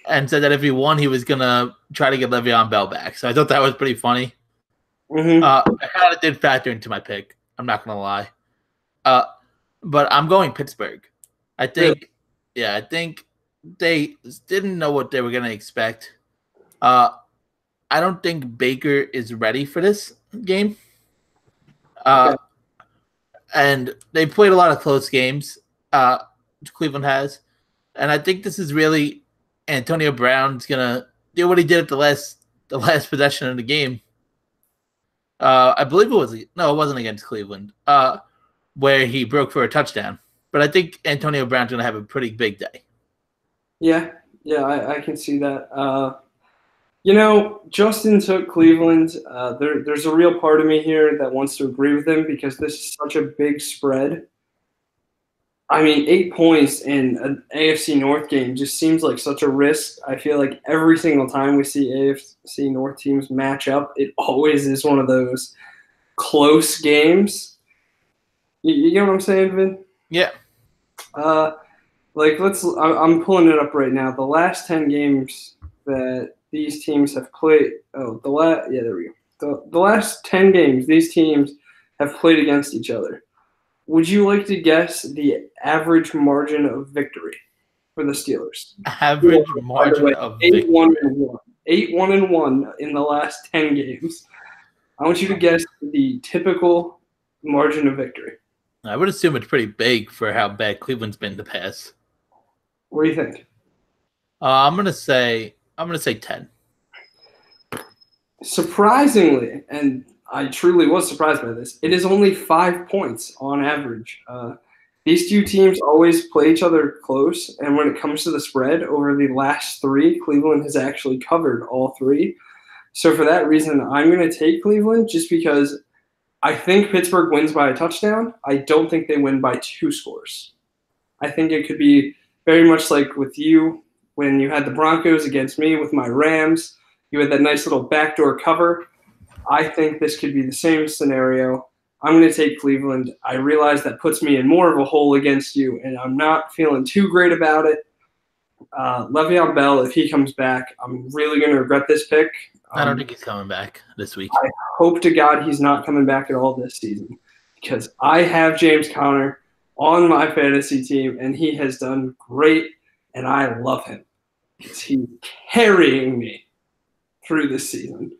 and said that if he won, he was going to try to get Le'Veon Bell back. So I thought that was pretty funny. Mm-hmm. I kind of did factor into my pick. I'm not going to lie. But I'm going Pittsburgh. I think they didn't know what they were going to expect. I don't think Baker is ready for this game. And they played a lot of close games, Cleveland has. And I think this is really Antonio Brown's going to do what he did at the last possession of the game. I believe it wasn't against Cleveland, where he broke for a touchdown. But I think Antonio Brown's going to have a pretty big day. Yeah, I can see that. Justin took Cleveland. There's a real part of me here that wants to agree with him because this is such a big spread. I mean, 8 points in an AFC North game just seems like such a risk. I feel like every single time we see AFC North teams match up, it always is one of those close games. You get what I'm saying, Vin? Yeah. I'm pulling it up right now. The last 10 games that these teams have played. Oh, there we go. The last 10 games these teams have played against each other. Would you like to guess the average margin of victory for the Steelers? Average margin of victory. 8-1-1. 8-1-1 in the last 10 games. I want you to guess the typical margin of victory. I would assume it's pretty big for how bad Cleveland's been in the past. What do you think? I'm gonna say 10. Surprisingly, and I truly was surprised by this, it is only 5 points on average. These two teams always play each other close, and when it comes to the spread, over the last three, Cleveland has actually covered all three. So for that reason, I'm going to take Cleveland just because I think Pittsburgh wins by a touchdown. I don't think they win by 2 scores. I think it could be very much like with you when you had the Broncos against me with my Rams. You had that nice little backdoor cover. I think this could be the same scenario. I'm going to take Cleveland. I realize that puts me in more of a hole against you, and I'm not feeling too great about it. Le'Veon Bell, if he comes back, I'm really going to regret this pick. I don't think he's coming back this week. I hope to God he's not coming back at all this season because I have James Conner on my fantasy team, and he has done great, and I love him because he's carrying me through this season.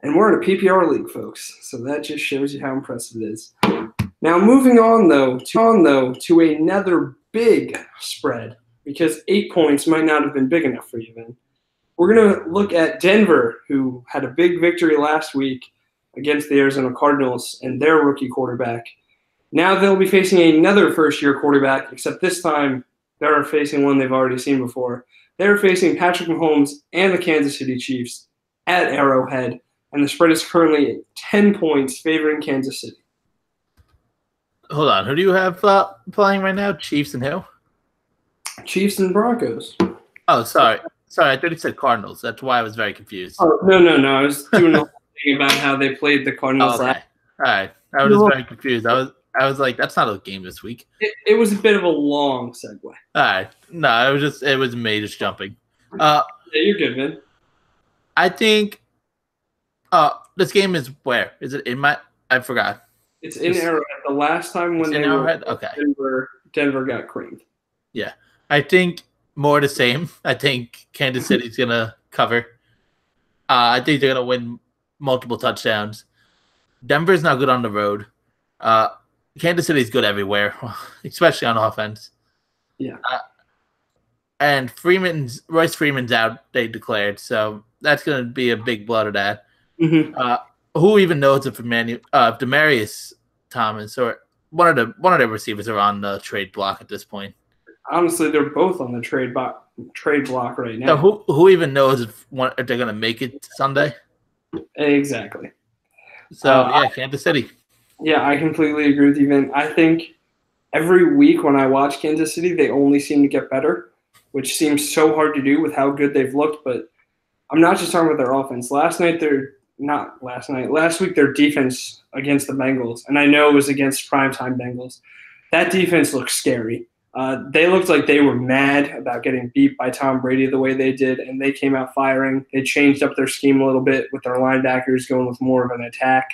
And we're in a PPR league, folks, so that just shows you how impressive it is. Now, moving on, though, to another big spread, because 8 points might not have been big enough for you, man. We're going to look at Denver, who had a big victory last week against the Arizona Cardinals and their rookie quarterback. Now they'll be facing another first-year quarterback, except this time they're facing one they've already seen before. They're facing Patrick Mahomes and the Kansas City Chiefs at Arrowhead, and the spread is currently 10 points favoring Kansas City. Hold on. Who do you have playing right now? Chiefs and who? Chiefs and Broncos. Oh, sorry. I thought you said Cardinals. That's why I was very confused. Oh, no. I was doing the whole thing about how they played the Cardinals okay. last. All right. I was just very confused. I was like, that's not a game this week. It was a bit of a long segue. All right. No, it was me just jumping. Yeah, you're good, man. I think this game is where? Is it in my – I forgot. It's in Arrowhead. The last time when they were okay. Denver got creamed. Yeah. I think more the same. I think Kansas City's going to cover. I think they're going to win multiple touchdowns. Denver's not good on the road. Kansas City's good everywhere, especially on offense. Yeah. And Royce Freeman's out, they declared. So that's going to be a big blow to that. Mm-hmm. Who even knows if Demaryius Thomas or one of the receivers are on the trade block at this point? Honestly, they're both on the trade block right now. So who even knows if they're going to make it Sunday? Exactly. So, Kansas City. Yeah, I completely agree with you, Vin. I think every week when I watch Kansas City, they only seem to get better, which seems so hard to do with how good they've looked. But I'm not just talking about their offense. Last week, their defense against the Bengals, and I know it was against primetime Bengals, that defense looked scary. They looked like they were mad about getting beat by Tom Brady the way they did, and they came out firing. They changed up their scheme a little bit with their linebackers going with more of an attack.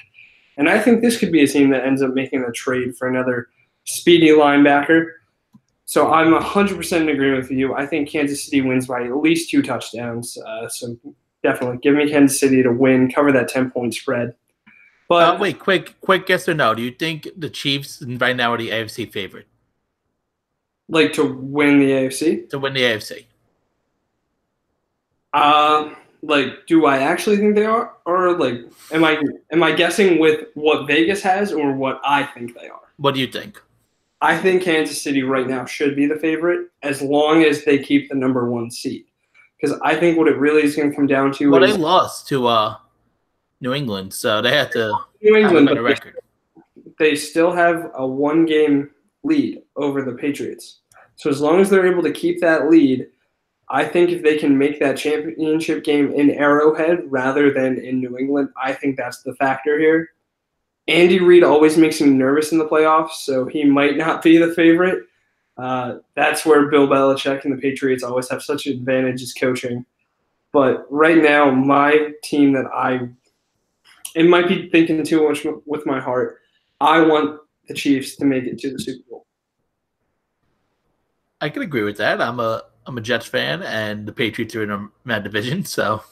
And I think this could be a team that ends up making a trade for another speedy linebacker. So I'm 100% in agreement with you. I think Kansas City wins by at least 2 touchdowns. So definitely give me Kansas City to win, cover that 10-point spread. But wait, quick yes or no? Do you think the Chiefs right now are the AFC favorite? Like to win the AFC? To win the AFC. Do I actually think they are? Or am I guessing with what Vegas has or what I think they are? What do you think? I think Kansas City right now should be the favorite as long as they keep the number 1 seed. Because I think what it really is going to come down to is... they lost to New England, so they have to have a better record. They still have a 1-game lead over the Patriots. So as long as they're able to keep that lead, I think if they can make that championship game in Arrowhead rather than in New England, I think that's the factor here. Andy Reid always makes me nervous in the playoffs, so he might not be the favorite. That's where Bill Belichick and the Patriots always have such an advantage is coaching. But right now, my team it might be thinking too much with my heart. I want the Chiefs to make it to the Super Bowl. I can agree with that. I'm a Jets fan, and the Patriots are in a mad division, so.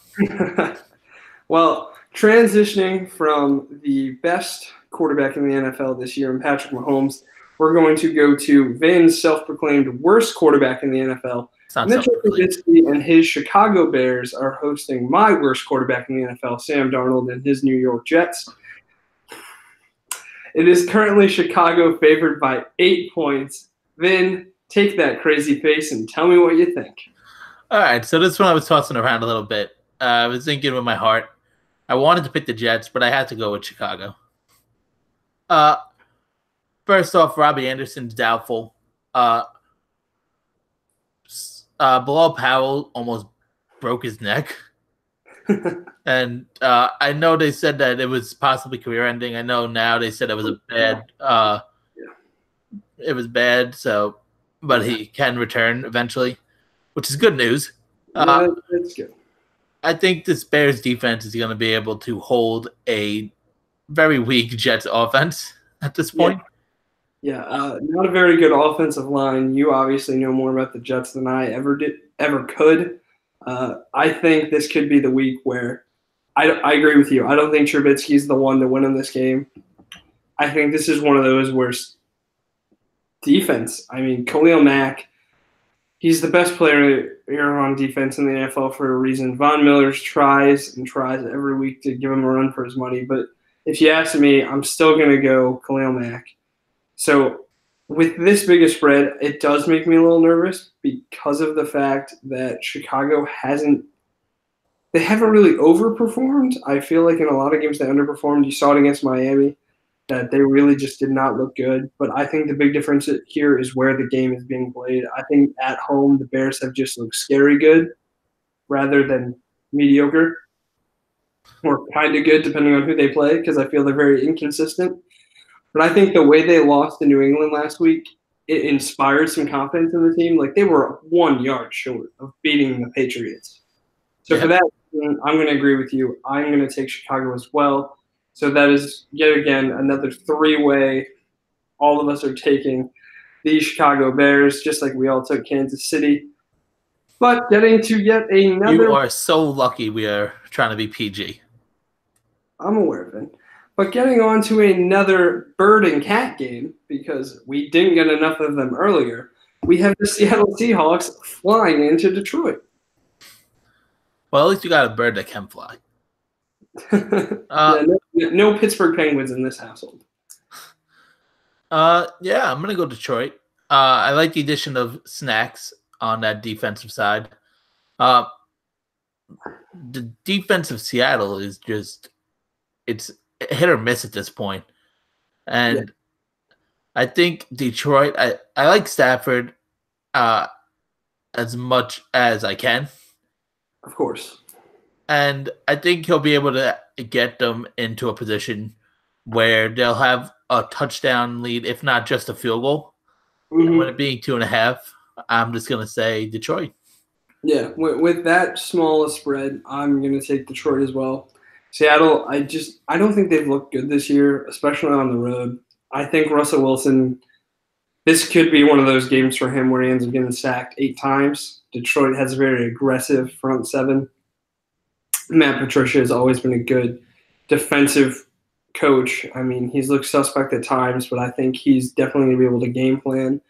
Well, transitioning from the best quarterback in the NFL this year, Patrick Mahomes, we're going to go to Vin's self-proclaimed worst quarterback in the NFL. Mitchell Trubisky and his Chicago Bears are hosting my worst quarterback in the NFL, Sam Darnold and his New York Jets. It is currently Chicago favored by 8 points. Vin, take that crazy face and tell me what you think. All right, so this one I was tossing around a little bit. I was thinking with my heart. I wanted to pick the Jets, but I had to go with Chicago. First off, Robbie Anderson's doubtful. Bilal Powell almost broke his neck. And I know they said that it was possibly career-ending. I know now they said it was a bad it was bad, so but he can return eventually, which is good news. That's good. I think this Bears defense is going to be able to hold a very weak Jets offense at this point. Yeah, not a very good offensive line. You obviously know more about the Jets than I ever could. I think this could be the week where I agree with you. I don't think Trubisky's the one to win in this game. I think this is one of those where defense. I mean, Khalil Mack, he's the best player here on defense in the NFL for a reason. Von Miller tries every week to give him a run for his money. But if you ask me, I'm still going to go Khalil Mack. So with this big a spread, it does make me a little nervous because of the fact that Chicago haven't really overperformed. I feel like in a lot of games they underperformed. You saw it against Miami that they really just did not look good. But I think the big difference here is where the game is being played. I think at home the Bears have just looked scary good rather than mediocre or kind of good depending on who they play because I feel they're very inconsistent. But I think the way they lost to New England last week, it inspired some confidence in the team. Like they were 1 yard short of beating the Patriots. So for that reason, I'm going to agree with you. I'm going to take Chicago as well. So that is, yet again, another three-way. All of us are taking the Chicago Bears, just like we all took Kansas City. But getting to yet another – You are so lucky we are trying to be PG. I'm aware of it. But getting on to another bird and cat game, because we didn't get enough of them earlier, we have the Seattle Seahawks flying into Detroit. Well, at least you got a bird that can fly. No Pittsburgh Penguins in this household. Yeah, I'm going to go Detroit. I like the addition of Snacks on that defensive side. The defense of Seattle is just it's hit or miss at this point. And I think Detroit, I like Stafford as much as I can. Of course. And I think he'll be able to get them into a position where they'll have a touchdown lead, if not just a field goal. Mm-hmm. And with it being 2.5, I'm just going to say Detroit. Yeah, with that small a spread, I'm going to take Detroit as well. Seattle, I don't think they've looked good this year, especially on the road. I think Russell Wilson, this could be one of those games for him where he ends up getting sacked 8 times. Detroit has a very aggressive front seven. Matt Patricia has always been a good defensive coach. I mean, he's looked suspect at times, but I think he's definitely going to be able to game plan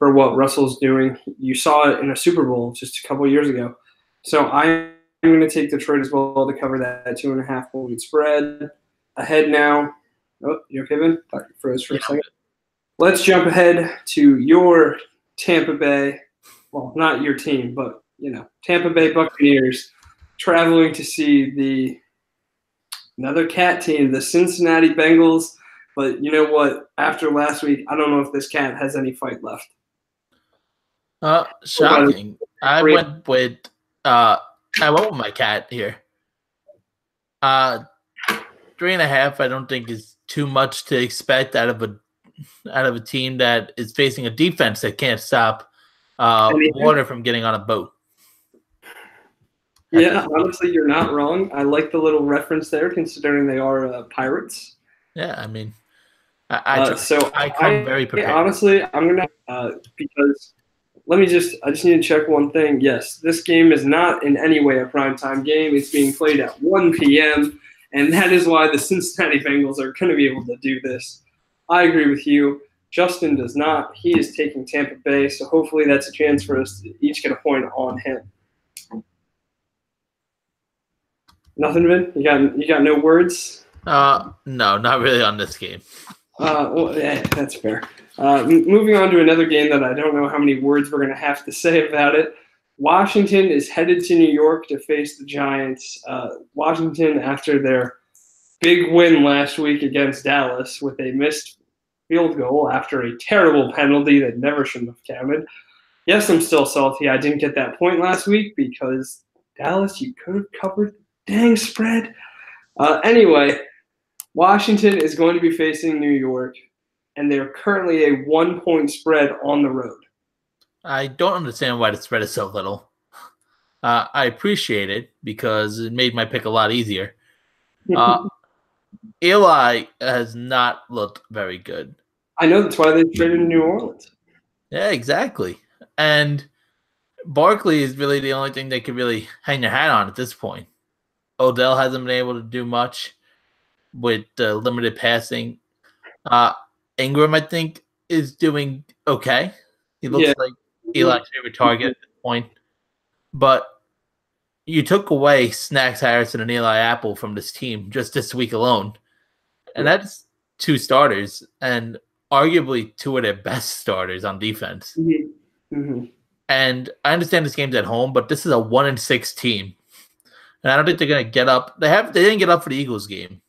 for what Russell's doing. You saw it in a Super Bowl just a couple years ago. So I'm going to take Detroit as well to cover that 2.5 point spread. Ahead now. Oh, you okay, Ben? Thought you froze for a second. Let's jump ahead to your Tampa Bay. Well, not your team, but, Tampa Bay Buccaneers traveling to see another cat team, the Cincinnati Bengals. But you know what? After last week, I don't know if this cat has any fight left. Shocking. I went with my cat here. 3.5, I don't think is too much to expect out of a team that is facing a defense that can't stop water from getting on a boat. Yeah, honestly, you're not wrong. I like the little reference there, considering they are pirates. Yeah, I mean, I come very prepared. Honestly, I'm gonna because I just need to check one thing. Yes, this game is not in any way a primetime game. It's being played at 1 p.m., and that is why the Cincinnati Bengals are going to be able to do this. I agree with you. Justin does not. He is taking Tampa Bay, so hopefully that's a chance for us to each get a point on him. Nothing, Vin? You got no words? No, not really on this game. Well, yeah, that's fair. Moving on to another game that I don't know how many words we're going to have to say about it. Washington is headed to New York to face the Giants. Washington, after their big win last week against Dallas with a missed field goal after a terrible penalty that never should have counted. Yes, I'm still salty. I didn't get that point last week because Dallas, you could have covered the dang spread. Anyway, Washington is going to be facing New York, and they're currently a 1-point spread on the road. I don't understand why the spread is so little. I appreciate it because it made my pick a lot easier. Eli has not looked very good. I know, that's why they traded in New Orleans. Yeah, exactly. And Barkley is really the only thing they could really hang their hat on at this point. Odell hasn't been able to do much with limited passing. Ingram, I think, is doing okay. He looks like Eli's favorite target at this point. But you took away Snacks Harrison and Eli Apple from this team just this week alone. And that's 2 starters and arguably 2 of their best starters on defense. Mm-hmm. Mm-hmm. And I understand this game's at home, but this is a 1-6 team. And I don't think they're going to get up. They didn't get up for the Eagles game.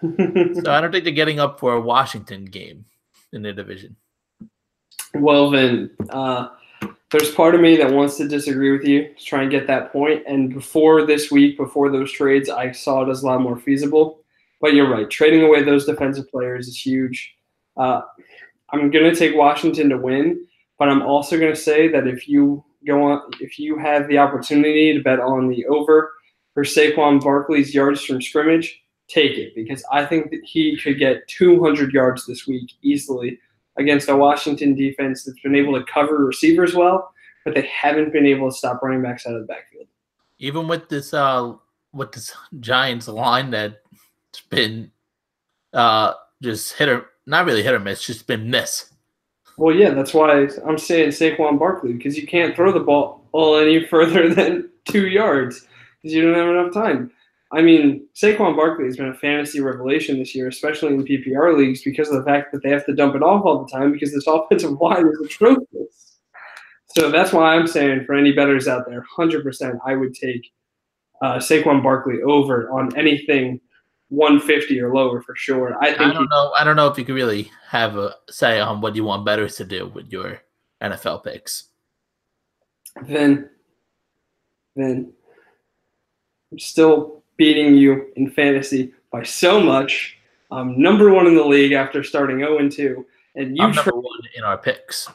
So I don't think they're getting up for a Washington game in their division. Well, Vin, there's part of me that wants to disagree with you to try and get that point. And before this week, before those trades, I saw it as a lot more feasible. But you're right. Trading away those defensive players is huge. I'm going to take Washington to win, but I'm also going to say that if you have the opportunity to bet on the over for Saquon Barkley's yards from scrimmage, take it, because I think that he could get 200 yards this week easily against a Washington defense that's been able to cover receivers well, but they haven't been able to stop running backs out of the backfield. Even with this Giants line that's been just not really hit or miss, just been miss. Well, yeah, that's why I'm saying Saquon Barkley, because you can't throw the ball any further than 2 yards because you don't have enough time. I mean, Saquon Barkley has been a fantasy revelation this year, especially in PPR leagues, because of the fact that they have to dump it off all the time because this offensive line is atrocious. So that's why I'm saying for any bettors out there, 100% I would take Saquon Barkley over on anything 150 or lower for sure. I don't know if you could really have a say on what you want bettors to do with your NFL picks. Then I'm still beating you in fantasy by so much. I'm number 1 in the league after starting 0-2. And I'm number 1 in our picks.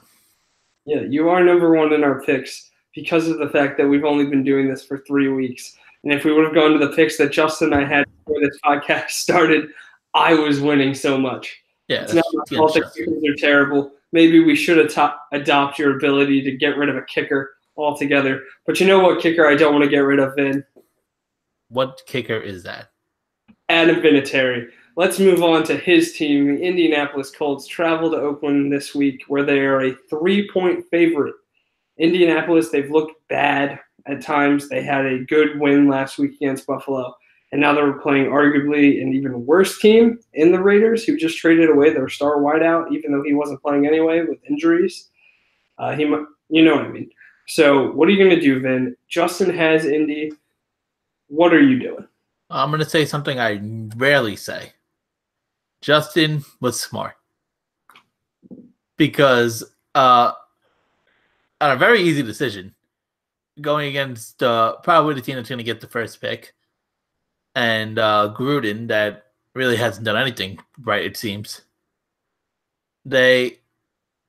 Yeah, you are number 1 in our picks because of the fact that we've only been doing this for 3 weeks. And if we would have gone to the picks that Justin and I had before this podcast started, I was winning so much. Yeah, it's not my fault that kickers are terrible. Maybe we should adopt your ability to get rid of a kicker altogether. But you know what kicker I don't want to get rid of, Vin? What kicker is that? Adam Vinatieri. Let's move on to his team. The Indianapolis Colts travel to Oakland this week where they are a 3-point favorite. Indianapolis, they've looked bad at times. They had a good win last week against Buffalo. And now they're playing arguably an even worse team in the Raiders, who just traded away their star wideout, even though he wasn't playing anyway with injuries. You know what I mean. So what are you going to do, Vin? Justin has Indy. What are you doing? I'm going to say something I rarely say. Justin was smart because on a very easy decision, going against probably the team that's going to get the first pick, and Gruden that really hasn't done anything right, it seems. They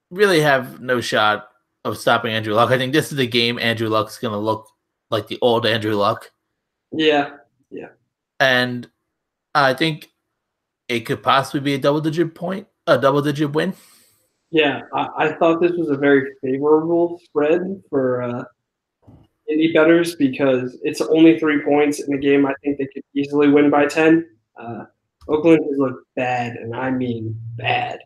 really have no shot of stopping Andrew Luck. I think this is the game Andrew Luck's going to look like the old Andrew Luck. Yeah. And I think it could possibly be a double-digit win. Yeah, I thought this was a very favorable spread for Indy bettors because it's only 3 points in a game I think they could easily win by 10. Oakland has looked bad, and I mean bad.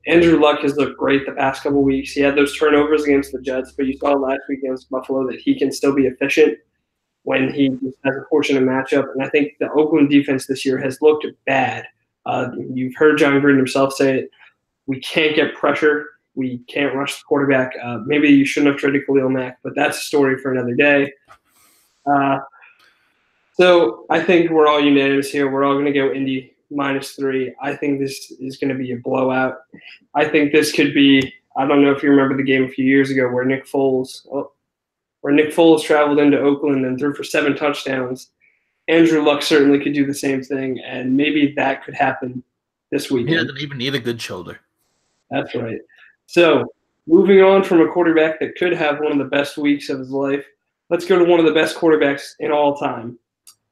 Andrew Luck has looked great the past couple weeks. He had those turnovers against the Jets, but you saw last week against Buffalo that he can still be efficient when he just has a fortunate matchup. And I think the Oakland defense this year has looked bad. You've heard Jon Vin himself say it. We can't get pressure. We can't rush the quarterback. Maybe you shouldn't have traded Khalil Mack, but that's a story for another day. So I think we're all unanimous here. We're all going to go Indy -3. I think this is going to be a blowout. I think this could be – I don't know if you remember the game a few years ago where Nick Foles traveled into Oakland and threw for 7 touchdowns. Andrew Luck certainly could do the same thing, and maybe that could happen this weekend. He doesn't even need a good shoulder. That's right. So moving on from a quarterback that could have one of the best weeks of his life, let's go to one of the best quarterbacks in all time.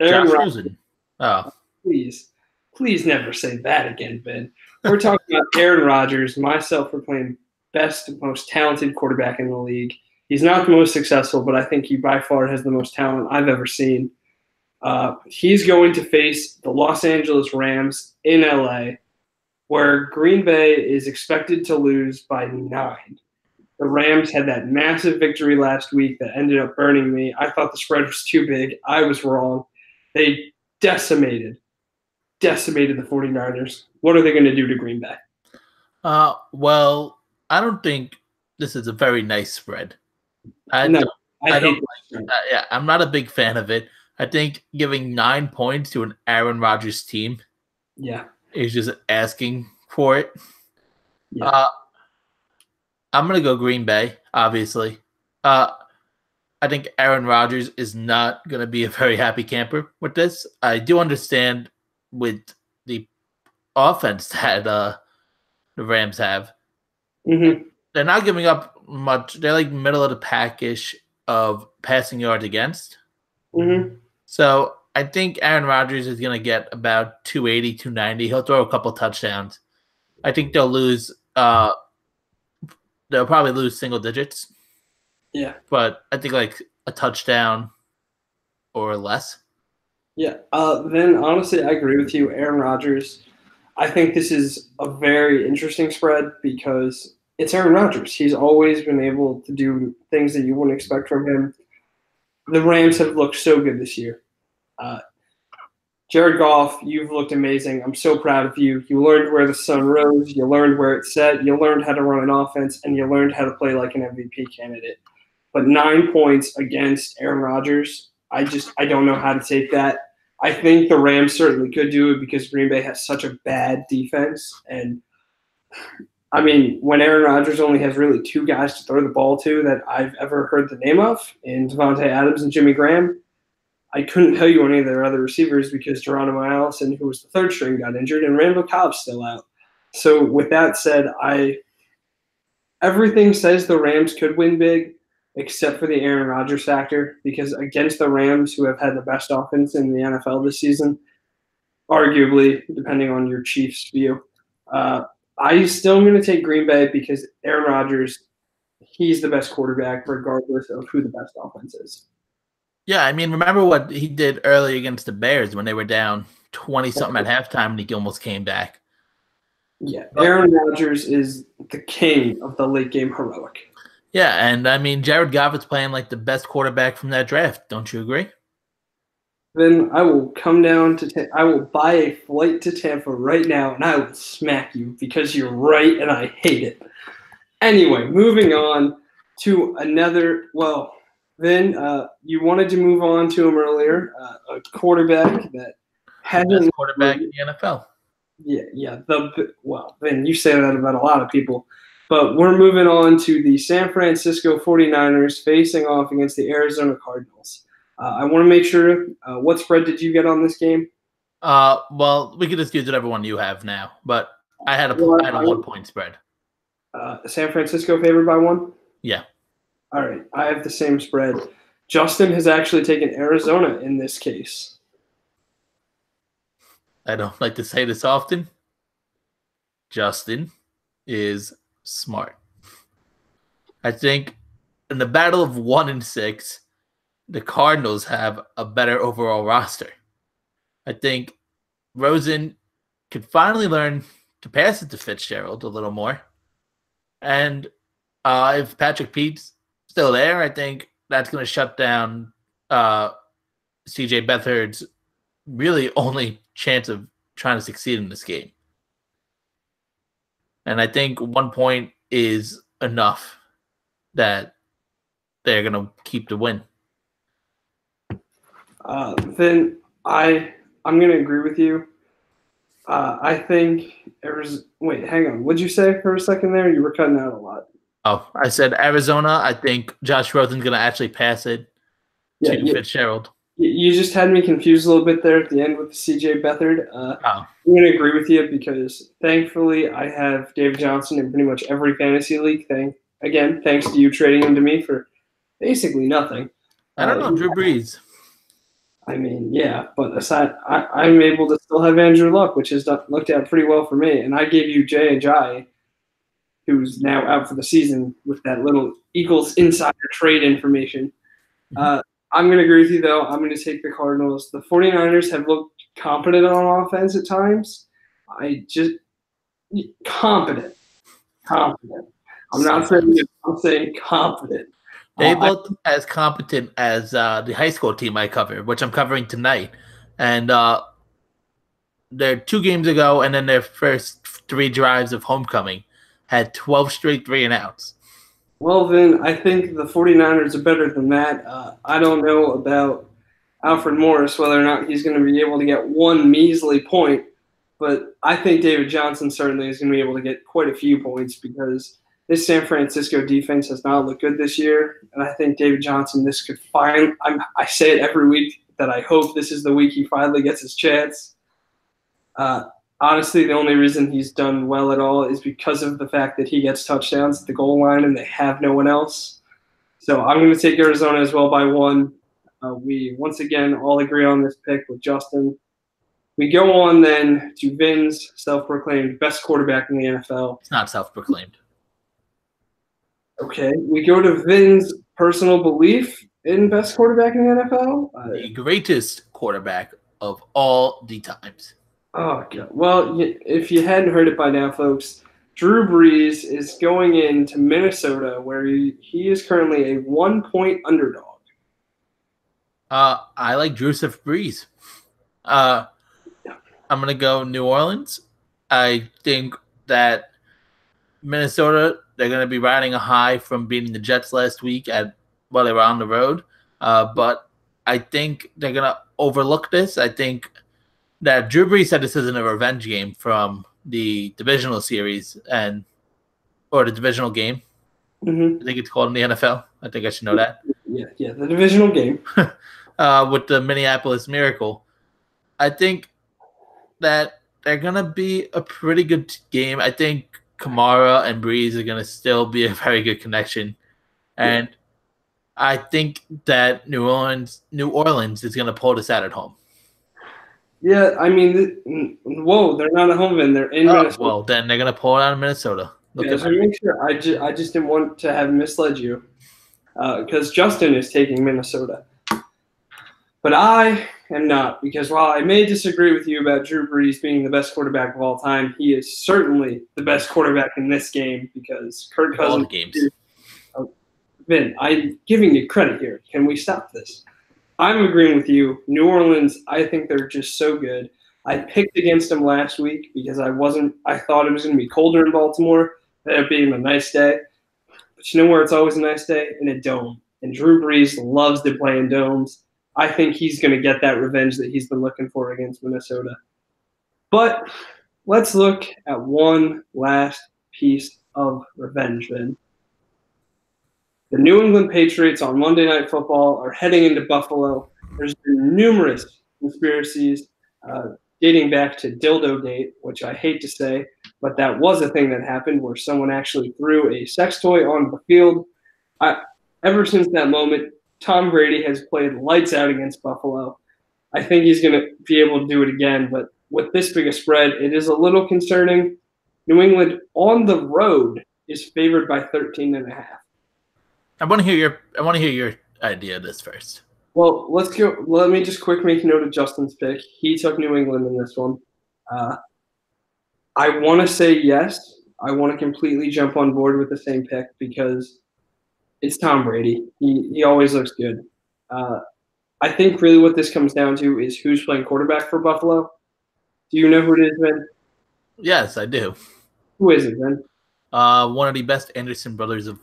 Josh Rosen. Oh. Please never say that again, Ben. We're talking about Aaron Rodgers, my self-proclaimed best, most talented quarterback in the league. He's not the most successful, but I think he by far has the most talent I've ever seen. He's going to face the Los Angeles Rams in LA, where Green Bay is expected to lose by 9. The Rams had that massive victory last week that ended up burning me. I thought the spread was too big. I was wrong. They decimated the 49ers. What are they going to do to Green Bay? Well, I don't think this is a very nice spread. I'm not a big fan of it. I think giving 9 points to an Aaron Rodgers team is just asking for it. Yeah. I'm going to go Green Bay, obviously. I think Aaron Rodgers is not going to be a very happy camper with this. I do understand with the offense that the Rams have. Mm-hmm. They're not giving up much. They're like middle of the pack-ish of passing yards against. Mm-hmm. So I think Aaron Rodgers is going to get about 280, 290. He'll throw a couple touchdowns. I think they'll lose. They'll probably lose single digits. Yeah. But I think like a touchdown or less. Yeah. Then honestly, I agree with you. Aaron Rodgers, I think this is a very interesting spread because it's Aaron Rodgers. He's always been able to do things that you wouldn't expect from him. The Rams have looked so good this year. Jared Goff, you've looked amazing. I'm so proud of you. You learned where the sun rose. You learned where it's set. You learned how to run an offense, and you learned how to play like an MVP candidate. But 9 points against Aaron Rodgers, I don't know how to take that. I think the Rams certainly could do it because Green Bay has such a bad defense. And, I mean, when Aaron Rodgers only has really 2 guys to throw the ball to that I've ever heard the name of, in Devontae Adams and Jimmy Graham, I couldn't tell you any of their other receivers because Geronimo Allison, who was the 3rd string, got injured, and Randall Cobb's still out. So with that said, everything says the Rams could win big, except for the Aaron Rodgers factor, because against the Rams, who have had the best offense in the NFL this season, arguably, depending on your Chiefs view, I still am going to take Green Bay because Aaron Rodgers, he's the best quarterback regardless of who the best offense is. Yeah, I mean, remember what he did early against the Bears when they were down 20-something at halftime and he almost came back. Yeah, Aaron Rodgers is the king of the late-game heroic. Yeah, and I mean, Jared Goff is playing like the best quarterback from that draft. Don't you agree? Then I will come down to I will buy a flight to Tampa right now, and I will smack you because you're right and I hate it. Anyway, moving on to another, well, then you wanted to move on to him earlier, a quarterback that hasn't best quarterback in the NFL. Yeah. Well, Vin, you say that about a lot of people. But we're moving on to the San Francisco 49ers facing off against the Arizona Cardinals. I want to make sure, what spread did you get on this game? Well, we could just use whatever one you have now, but I had a Well, 1 point spread. San Francisco favored by 1? Yeah. All right, I have the same spread. Justin has actually taken Arizona in this case. I don't like to say this often. Justin is smart. I think in the battle of 1 and 6, the Cardinals have a better overall roster. I think Rosen could finally learn to pass it to Fitzgerald a little more. And if Patrick Pete's still there, I think that's going to shut down CJ Beathard's really only chance of trying to succeed in this game. And I think 1 point is enough that they're going to keep the win. Then I'm going to agree with you. I think wait, hang on. What'd you say for a second there? You were cutting out a lot. Oh, I said Arizona. I think Josh Rosen's going to actually pass it to Fitzgerald. You just had me confused a little bit there at the end with CJ Beathard. I'm going to agree with you because thankfully I have David Johnson in pretty much every fantasy league. Thanks to you trading him to me for basically nothing. I don't know, Drew Brees. I mean, yeah, but aside, I'm able to still have Andrew Luck, which has looked out pretty well for me. And I gave you Jay Ajayi, who's now out for the season with that little Eagles insider trade information. I'm going to agree with you, though. I'm going to take the Cardinals. The 49ers have looked competent on offense at times. Competent. I'm not saying – I'm saying competent. They looked as competent as the high school team I cover, which I'm covering tonight. And their 2 games ago and then their first 3 drives of homecoming had 12 straight 3-and-outs. Well, Vin, I think the 49ers are better than that. I don't know about Alfred Morris, whether or not he's going to be able to get 1 measly point, but I think David Johnson certainly is going to be able to get quite a few points because this San Francisco defense has not looked good this year, and I think David Johnson, this could I say it every week that I hope this is the week he finally gets his chance. Honestly, the only reason he's done well at all is because of the fact that he gets touchdowns at the goal line and they have no one else. So I'm going to take Arizona as well by 1. We, once again, all agree on this pick with Justin. We go on then to Vin's self-proclaimed best quarterback in the NFL. It's not self-proclaimed. Okay. We go to Vin's personal belief in best quarterback in the NFL. The greatest quarterback of all the times. Oh, God. Well, if you hadn't heard it by now, folks, Drew Brees is going into Minnesota where he is currently a 1-point underdog. I like Joseph Brees. I'm going to go New Orleans. I think that Minnesota, they're going to be riding a high from beating the Jets last week while they were on the road. But I think they're going to overlook this. I think that Drew Brees said this isn't a revenge game from the divisional series or the divisional game. Mm-hmm. I think it's called in the NFL. I think I should know that. Yeah, the divisional game. With the Minneapolis Miracle. I think that they're going to be a pretty good game. I think Kamara and Brees are going to still be a very good connection. And I think that New Orleans is going to pull this out at home. Yeah, I mean, they're not at home, and they're in Minnesota. Well, then they're going to pull it out of Minnesota. Make sure. I just didn't want to have misled you because Justin is taking Minnesota. But I am not, because while I may disagree with you about Drew Brees being the best quarterback of all time, he is certainly the best quarterback in this game because Kirk Cousins. All the games. Vin, I'm giving you credit here. Can we stop this? I'm agreeing with you. New Orleans, I think they're just so good. I picked against them last week because I thought it was going to be colder in Baltimore. It ended up being a nice day. But you know where it's always a nice day? In a dome. And Drew Brees loves to play in domes. I think he's going to get that revenge that he's been looking for against Minnesota. But let's look at one last piece of revenge, then. The New England Patriots on Monday Night Football are heading into Buffalo. There's been numerous conspiracies dating back to Dildo Gate, which I hate to say, but that was a thing that happened where someone actually threw a sex toy on the field. Ever since that moment, Tom Brady has played lights out against Buffalo. I think he's going to be able to do it again, but with this big a spread, it is a little concerning. New England on the road is favored by 13.5. I want to hear your idea of this first. Well, let's go. Let me just quick make note of Justin's pick. He took New England in this one. I want to say yes. I want to completely jump on board with the same pick because it's Tom Brady. He always looks good. I think really what this comes down to is who's playing quarterback for Buffalo. Do you know who it is, Ben? Yes, I do. Who is it, Ben? One of the best Anderson brothers of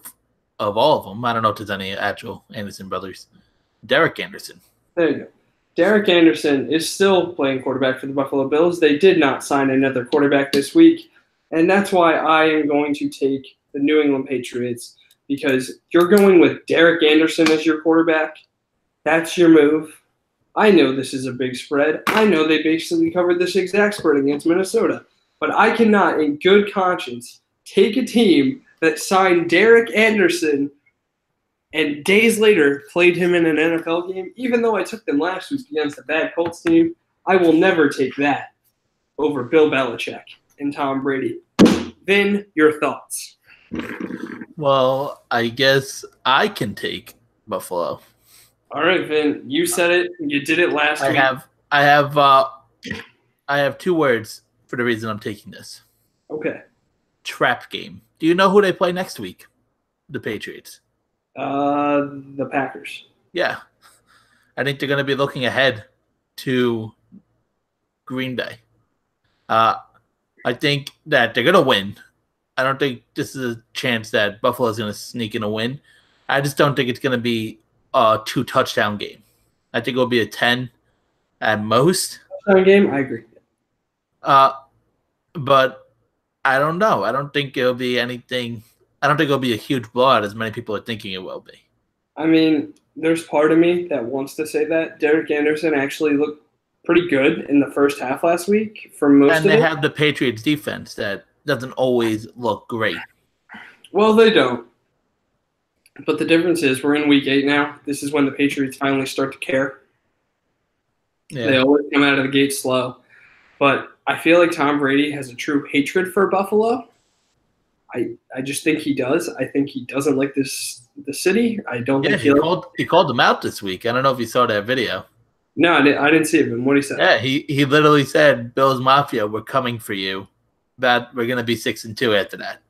all of them. I don't know if there's any actual Anderson brothers. Derek Anderson. There you go. Derek Anderson is still playing quarterback for the Buffalo Bills. They did not sign another quarterback this week, and that's why I am going to take the New England Patriots because you're going with Derek Anderson as your quarterback. That's your move. I know this is a big spread. I know they basically covered this exact spread against Minnesota, but I cannot, in good conscience, take a team that signed Derek Anderson and days later played him in an NFL game, even though I took them last week against a bad Colts team. I will never take that over Bill Belichick and Tom Brady. Vin, your thoughts? Well, I guess I can take Buffalo. All right, Vin, you said it. You did it last week. I have two words for the reason I'm taking this. Okay. Trap game. Do you know who they play next week? The Patriots. The Packers. Yeah. I think they're going to be looking ahead to Green Bay. I think that they're going to win. I don't think this is a chance that Buffalo is going to sneak in a win. I just don't think it's going to be a 2-touchdown game. I think it'll be a 10 at most. Touchdown game? I agree. But I don't know. I don't think it'll be anything. I don't think it'll be a huge blowout as many people are thinking it will be. I mean, there's part of me that wants to say that. Derek Anderson actually looked pretty good in the first half last week for most of it. And they have the Patriots defense that doesn't always look great. Well, they don't. But the difference is we're in week 8 now. This is when the Patriots finally start to care. Yeah. They always come out of the gate slow. But I feel like Tom Brady has a true hatred for Buffalo. I just think he does. I think he doesn't like the city. I don't think he called them out this week. I don't know if you saw that video. No, I didn't see it. But what he said? Yeah, he literally said, "Bills Mafia, we're coming for you. That we're gonna be 6-2 after that."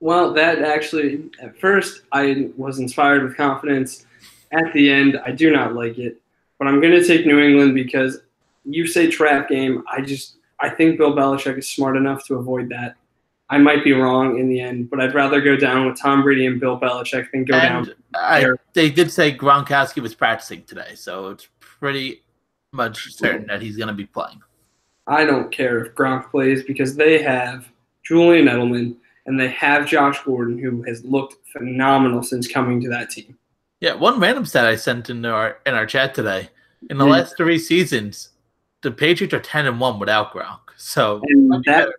Well, that actually, at first, I was inspired with confidence. At the end, I do not like it. But I'm going to take New England because you say trap game. I think Bill Belichick is smart enough to avoid that. I might be wrong in the end, but I'd rather go down with Tom Brady and Bill Belichick than go down. They did say Gronkowski was practicing today, so it's pretty much certain that he's going to be playing. I don't care if Gronk plays because they have Julian Edelman and they have Josh Gordon, who has looked phenomenal since coming to that team. Yeah, one random stat I sent in our chat today. In the last 3 seasons, the Patriots are 10-1 without Gronk. So that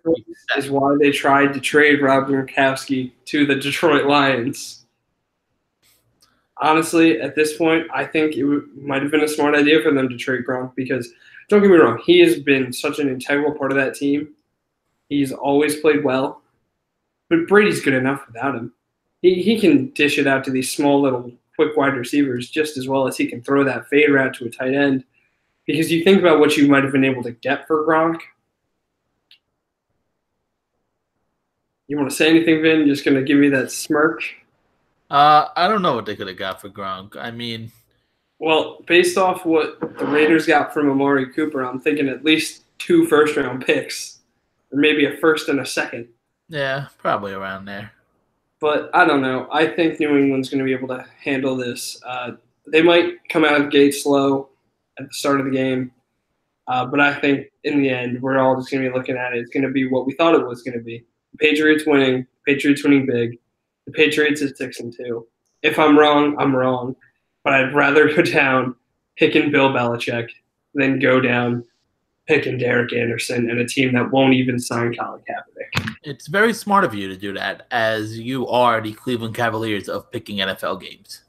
is why they tried to trade Rob Gronkowski to the Detroit Lions. Honestly, at this point, I think it might have been a smart idea for them to trade Gronk because, don't get me wrong, he has been such an integral part of that team. He's always played well. But Brady's good enough without him. He can dish it out to these small little quick wide receivers just as well as he can throw that fade route to a tight end. Because you think about what you might have been able to get for Gronk. You want to say anything, Vin? You're just going to give me that smirk? I don't know what they could have got for Gronk. I mean, well, based off what the Raiders got from Amari Cooper, I'm thinking at least 2 first-round picks, or maybe a first and a second. Yeah, probably around there. But I don't know. I think New England's going to be able to handle this. They might come out of the gate slow at the start of the game. But I think in the end, we're all just going to be looking at it. It's going to be what we thought it was going to be. The Patriots winning. Patriots winning big. The Patriots at 6-2. If I'm wrong, I'm wrong. But I'd rather go down picking Bill Belichick than go down picking Derek Anderson and a team that won't even sign Colin Kaepernick. It's very smart of you to do that, as you are the Cleveland Cavaliers of picking NFL games.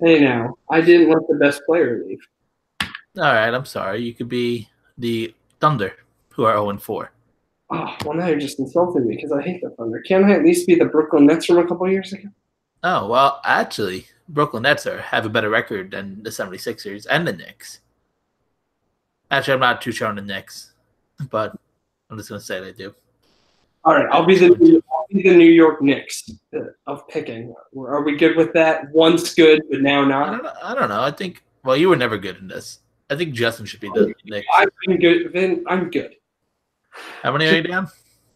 Hey, now, I didn't let the best player leave. All right, I'm sorry. You could be the Thunder, who are 0-4. Oh, well, now you're just insulting me because I hate the Thunder. Can't I at least be the Brooklyn Nets from a couple of years ago? Oh, well, actually, Brooklyn Nets have a better record than the 76ers and the Knicks. Actually, I'm not too sure on the Knicks, but I'm just going to say they do. All right, I'll be the New York Knicks of picking. Are we good with that? Once good, but now not? I don't know. I think, well, you were never good in this. I think Justin should be the Knicks. I've been good. Vin, I'm good. How many are you down?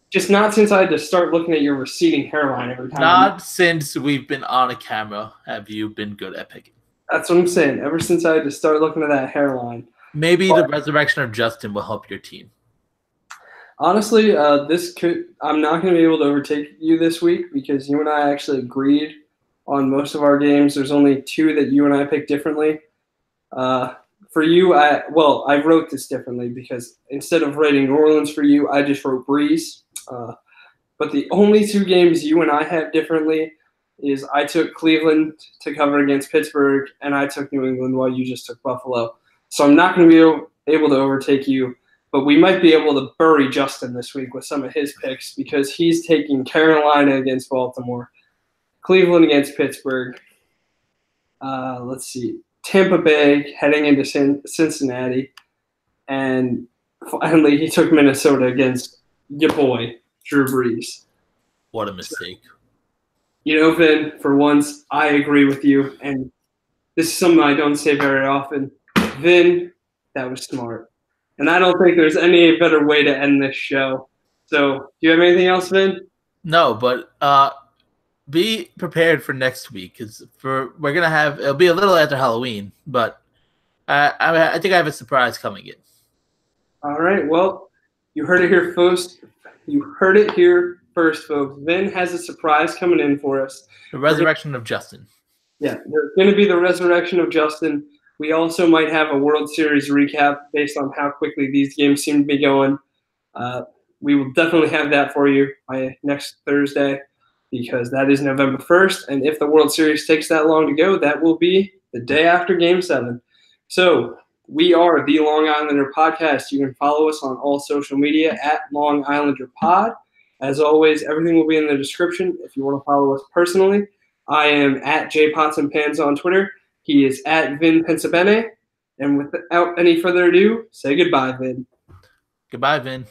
Just not since I had to start looking at your receding hairline every time. Not since we've been on a camera have you been good at picking. That's what I'm saying. Ever since I had to start looking at that hairline. Maybe the resurrection of Justin will help your team. Honestly, I'm not going to be able to overtake you this week because you and I actually agreed on most of our games. There's only 2 that you and I picked differently. For you, I wrote this differently because instead of writing New Orleans for you, I just wrote Breeze. But the only 2 games you and I have differently is I took Cleveland to cover against Pittsburgh, and I took New England while you just took Buffalo. So I'm not going to be able to overtake you, but we might be able to bury Justin this week with some of his picks because he's taking Carolina against Baltimore, Cleveland against Pittsburgh. Let's see. Tampa Bay heading into Cincinnati, and finally he took Minnesota against your boy, Drew Brees. What a mistake. You know, Vin, for once, I agree with you, and this is something I don't say very often. Vin, that was smart. And I don't think there's any better way to end this show. So, do you have anything else, Vin? No, but be prepared for next week because we're gonna have it'll be a little after Halloween, but I think I have a surprise coming in. All right. Well, you heard it here first. You heard it here first, folks. Vin has a surprise coming in for us. The resurrection of Justin. Yeah, there's going to be the resurrection of Justin. We also might have a World Series recap based on how quickly these games seem to be going. We will definitely have that for you by next Thursday because that is November 1st. And if the World Series takes that long to go, that will be the day after Game 7. So we are the Long Islander Podcast. You can follow us on all social media at Long Islander Pod. As always, everything will be in the description if you want to follow us personally. I am at jpotsandpans on Twitter. He is at Vin Pensabene. And without any further ado, say goodbye, Vin. Goodbye, Vin.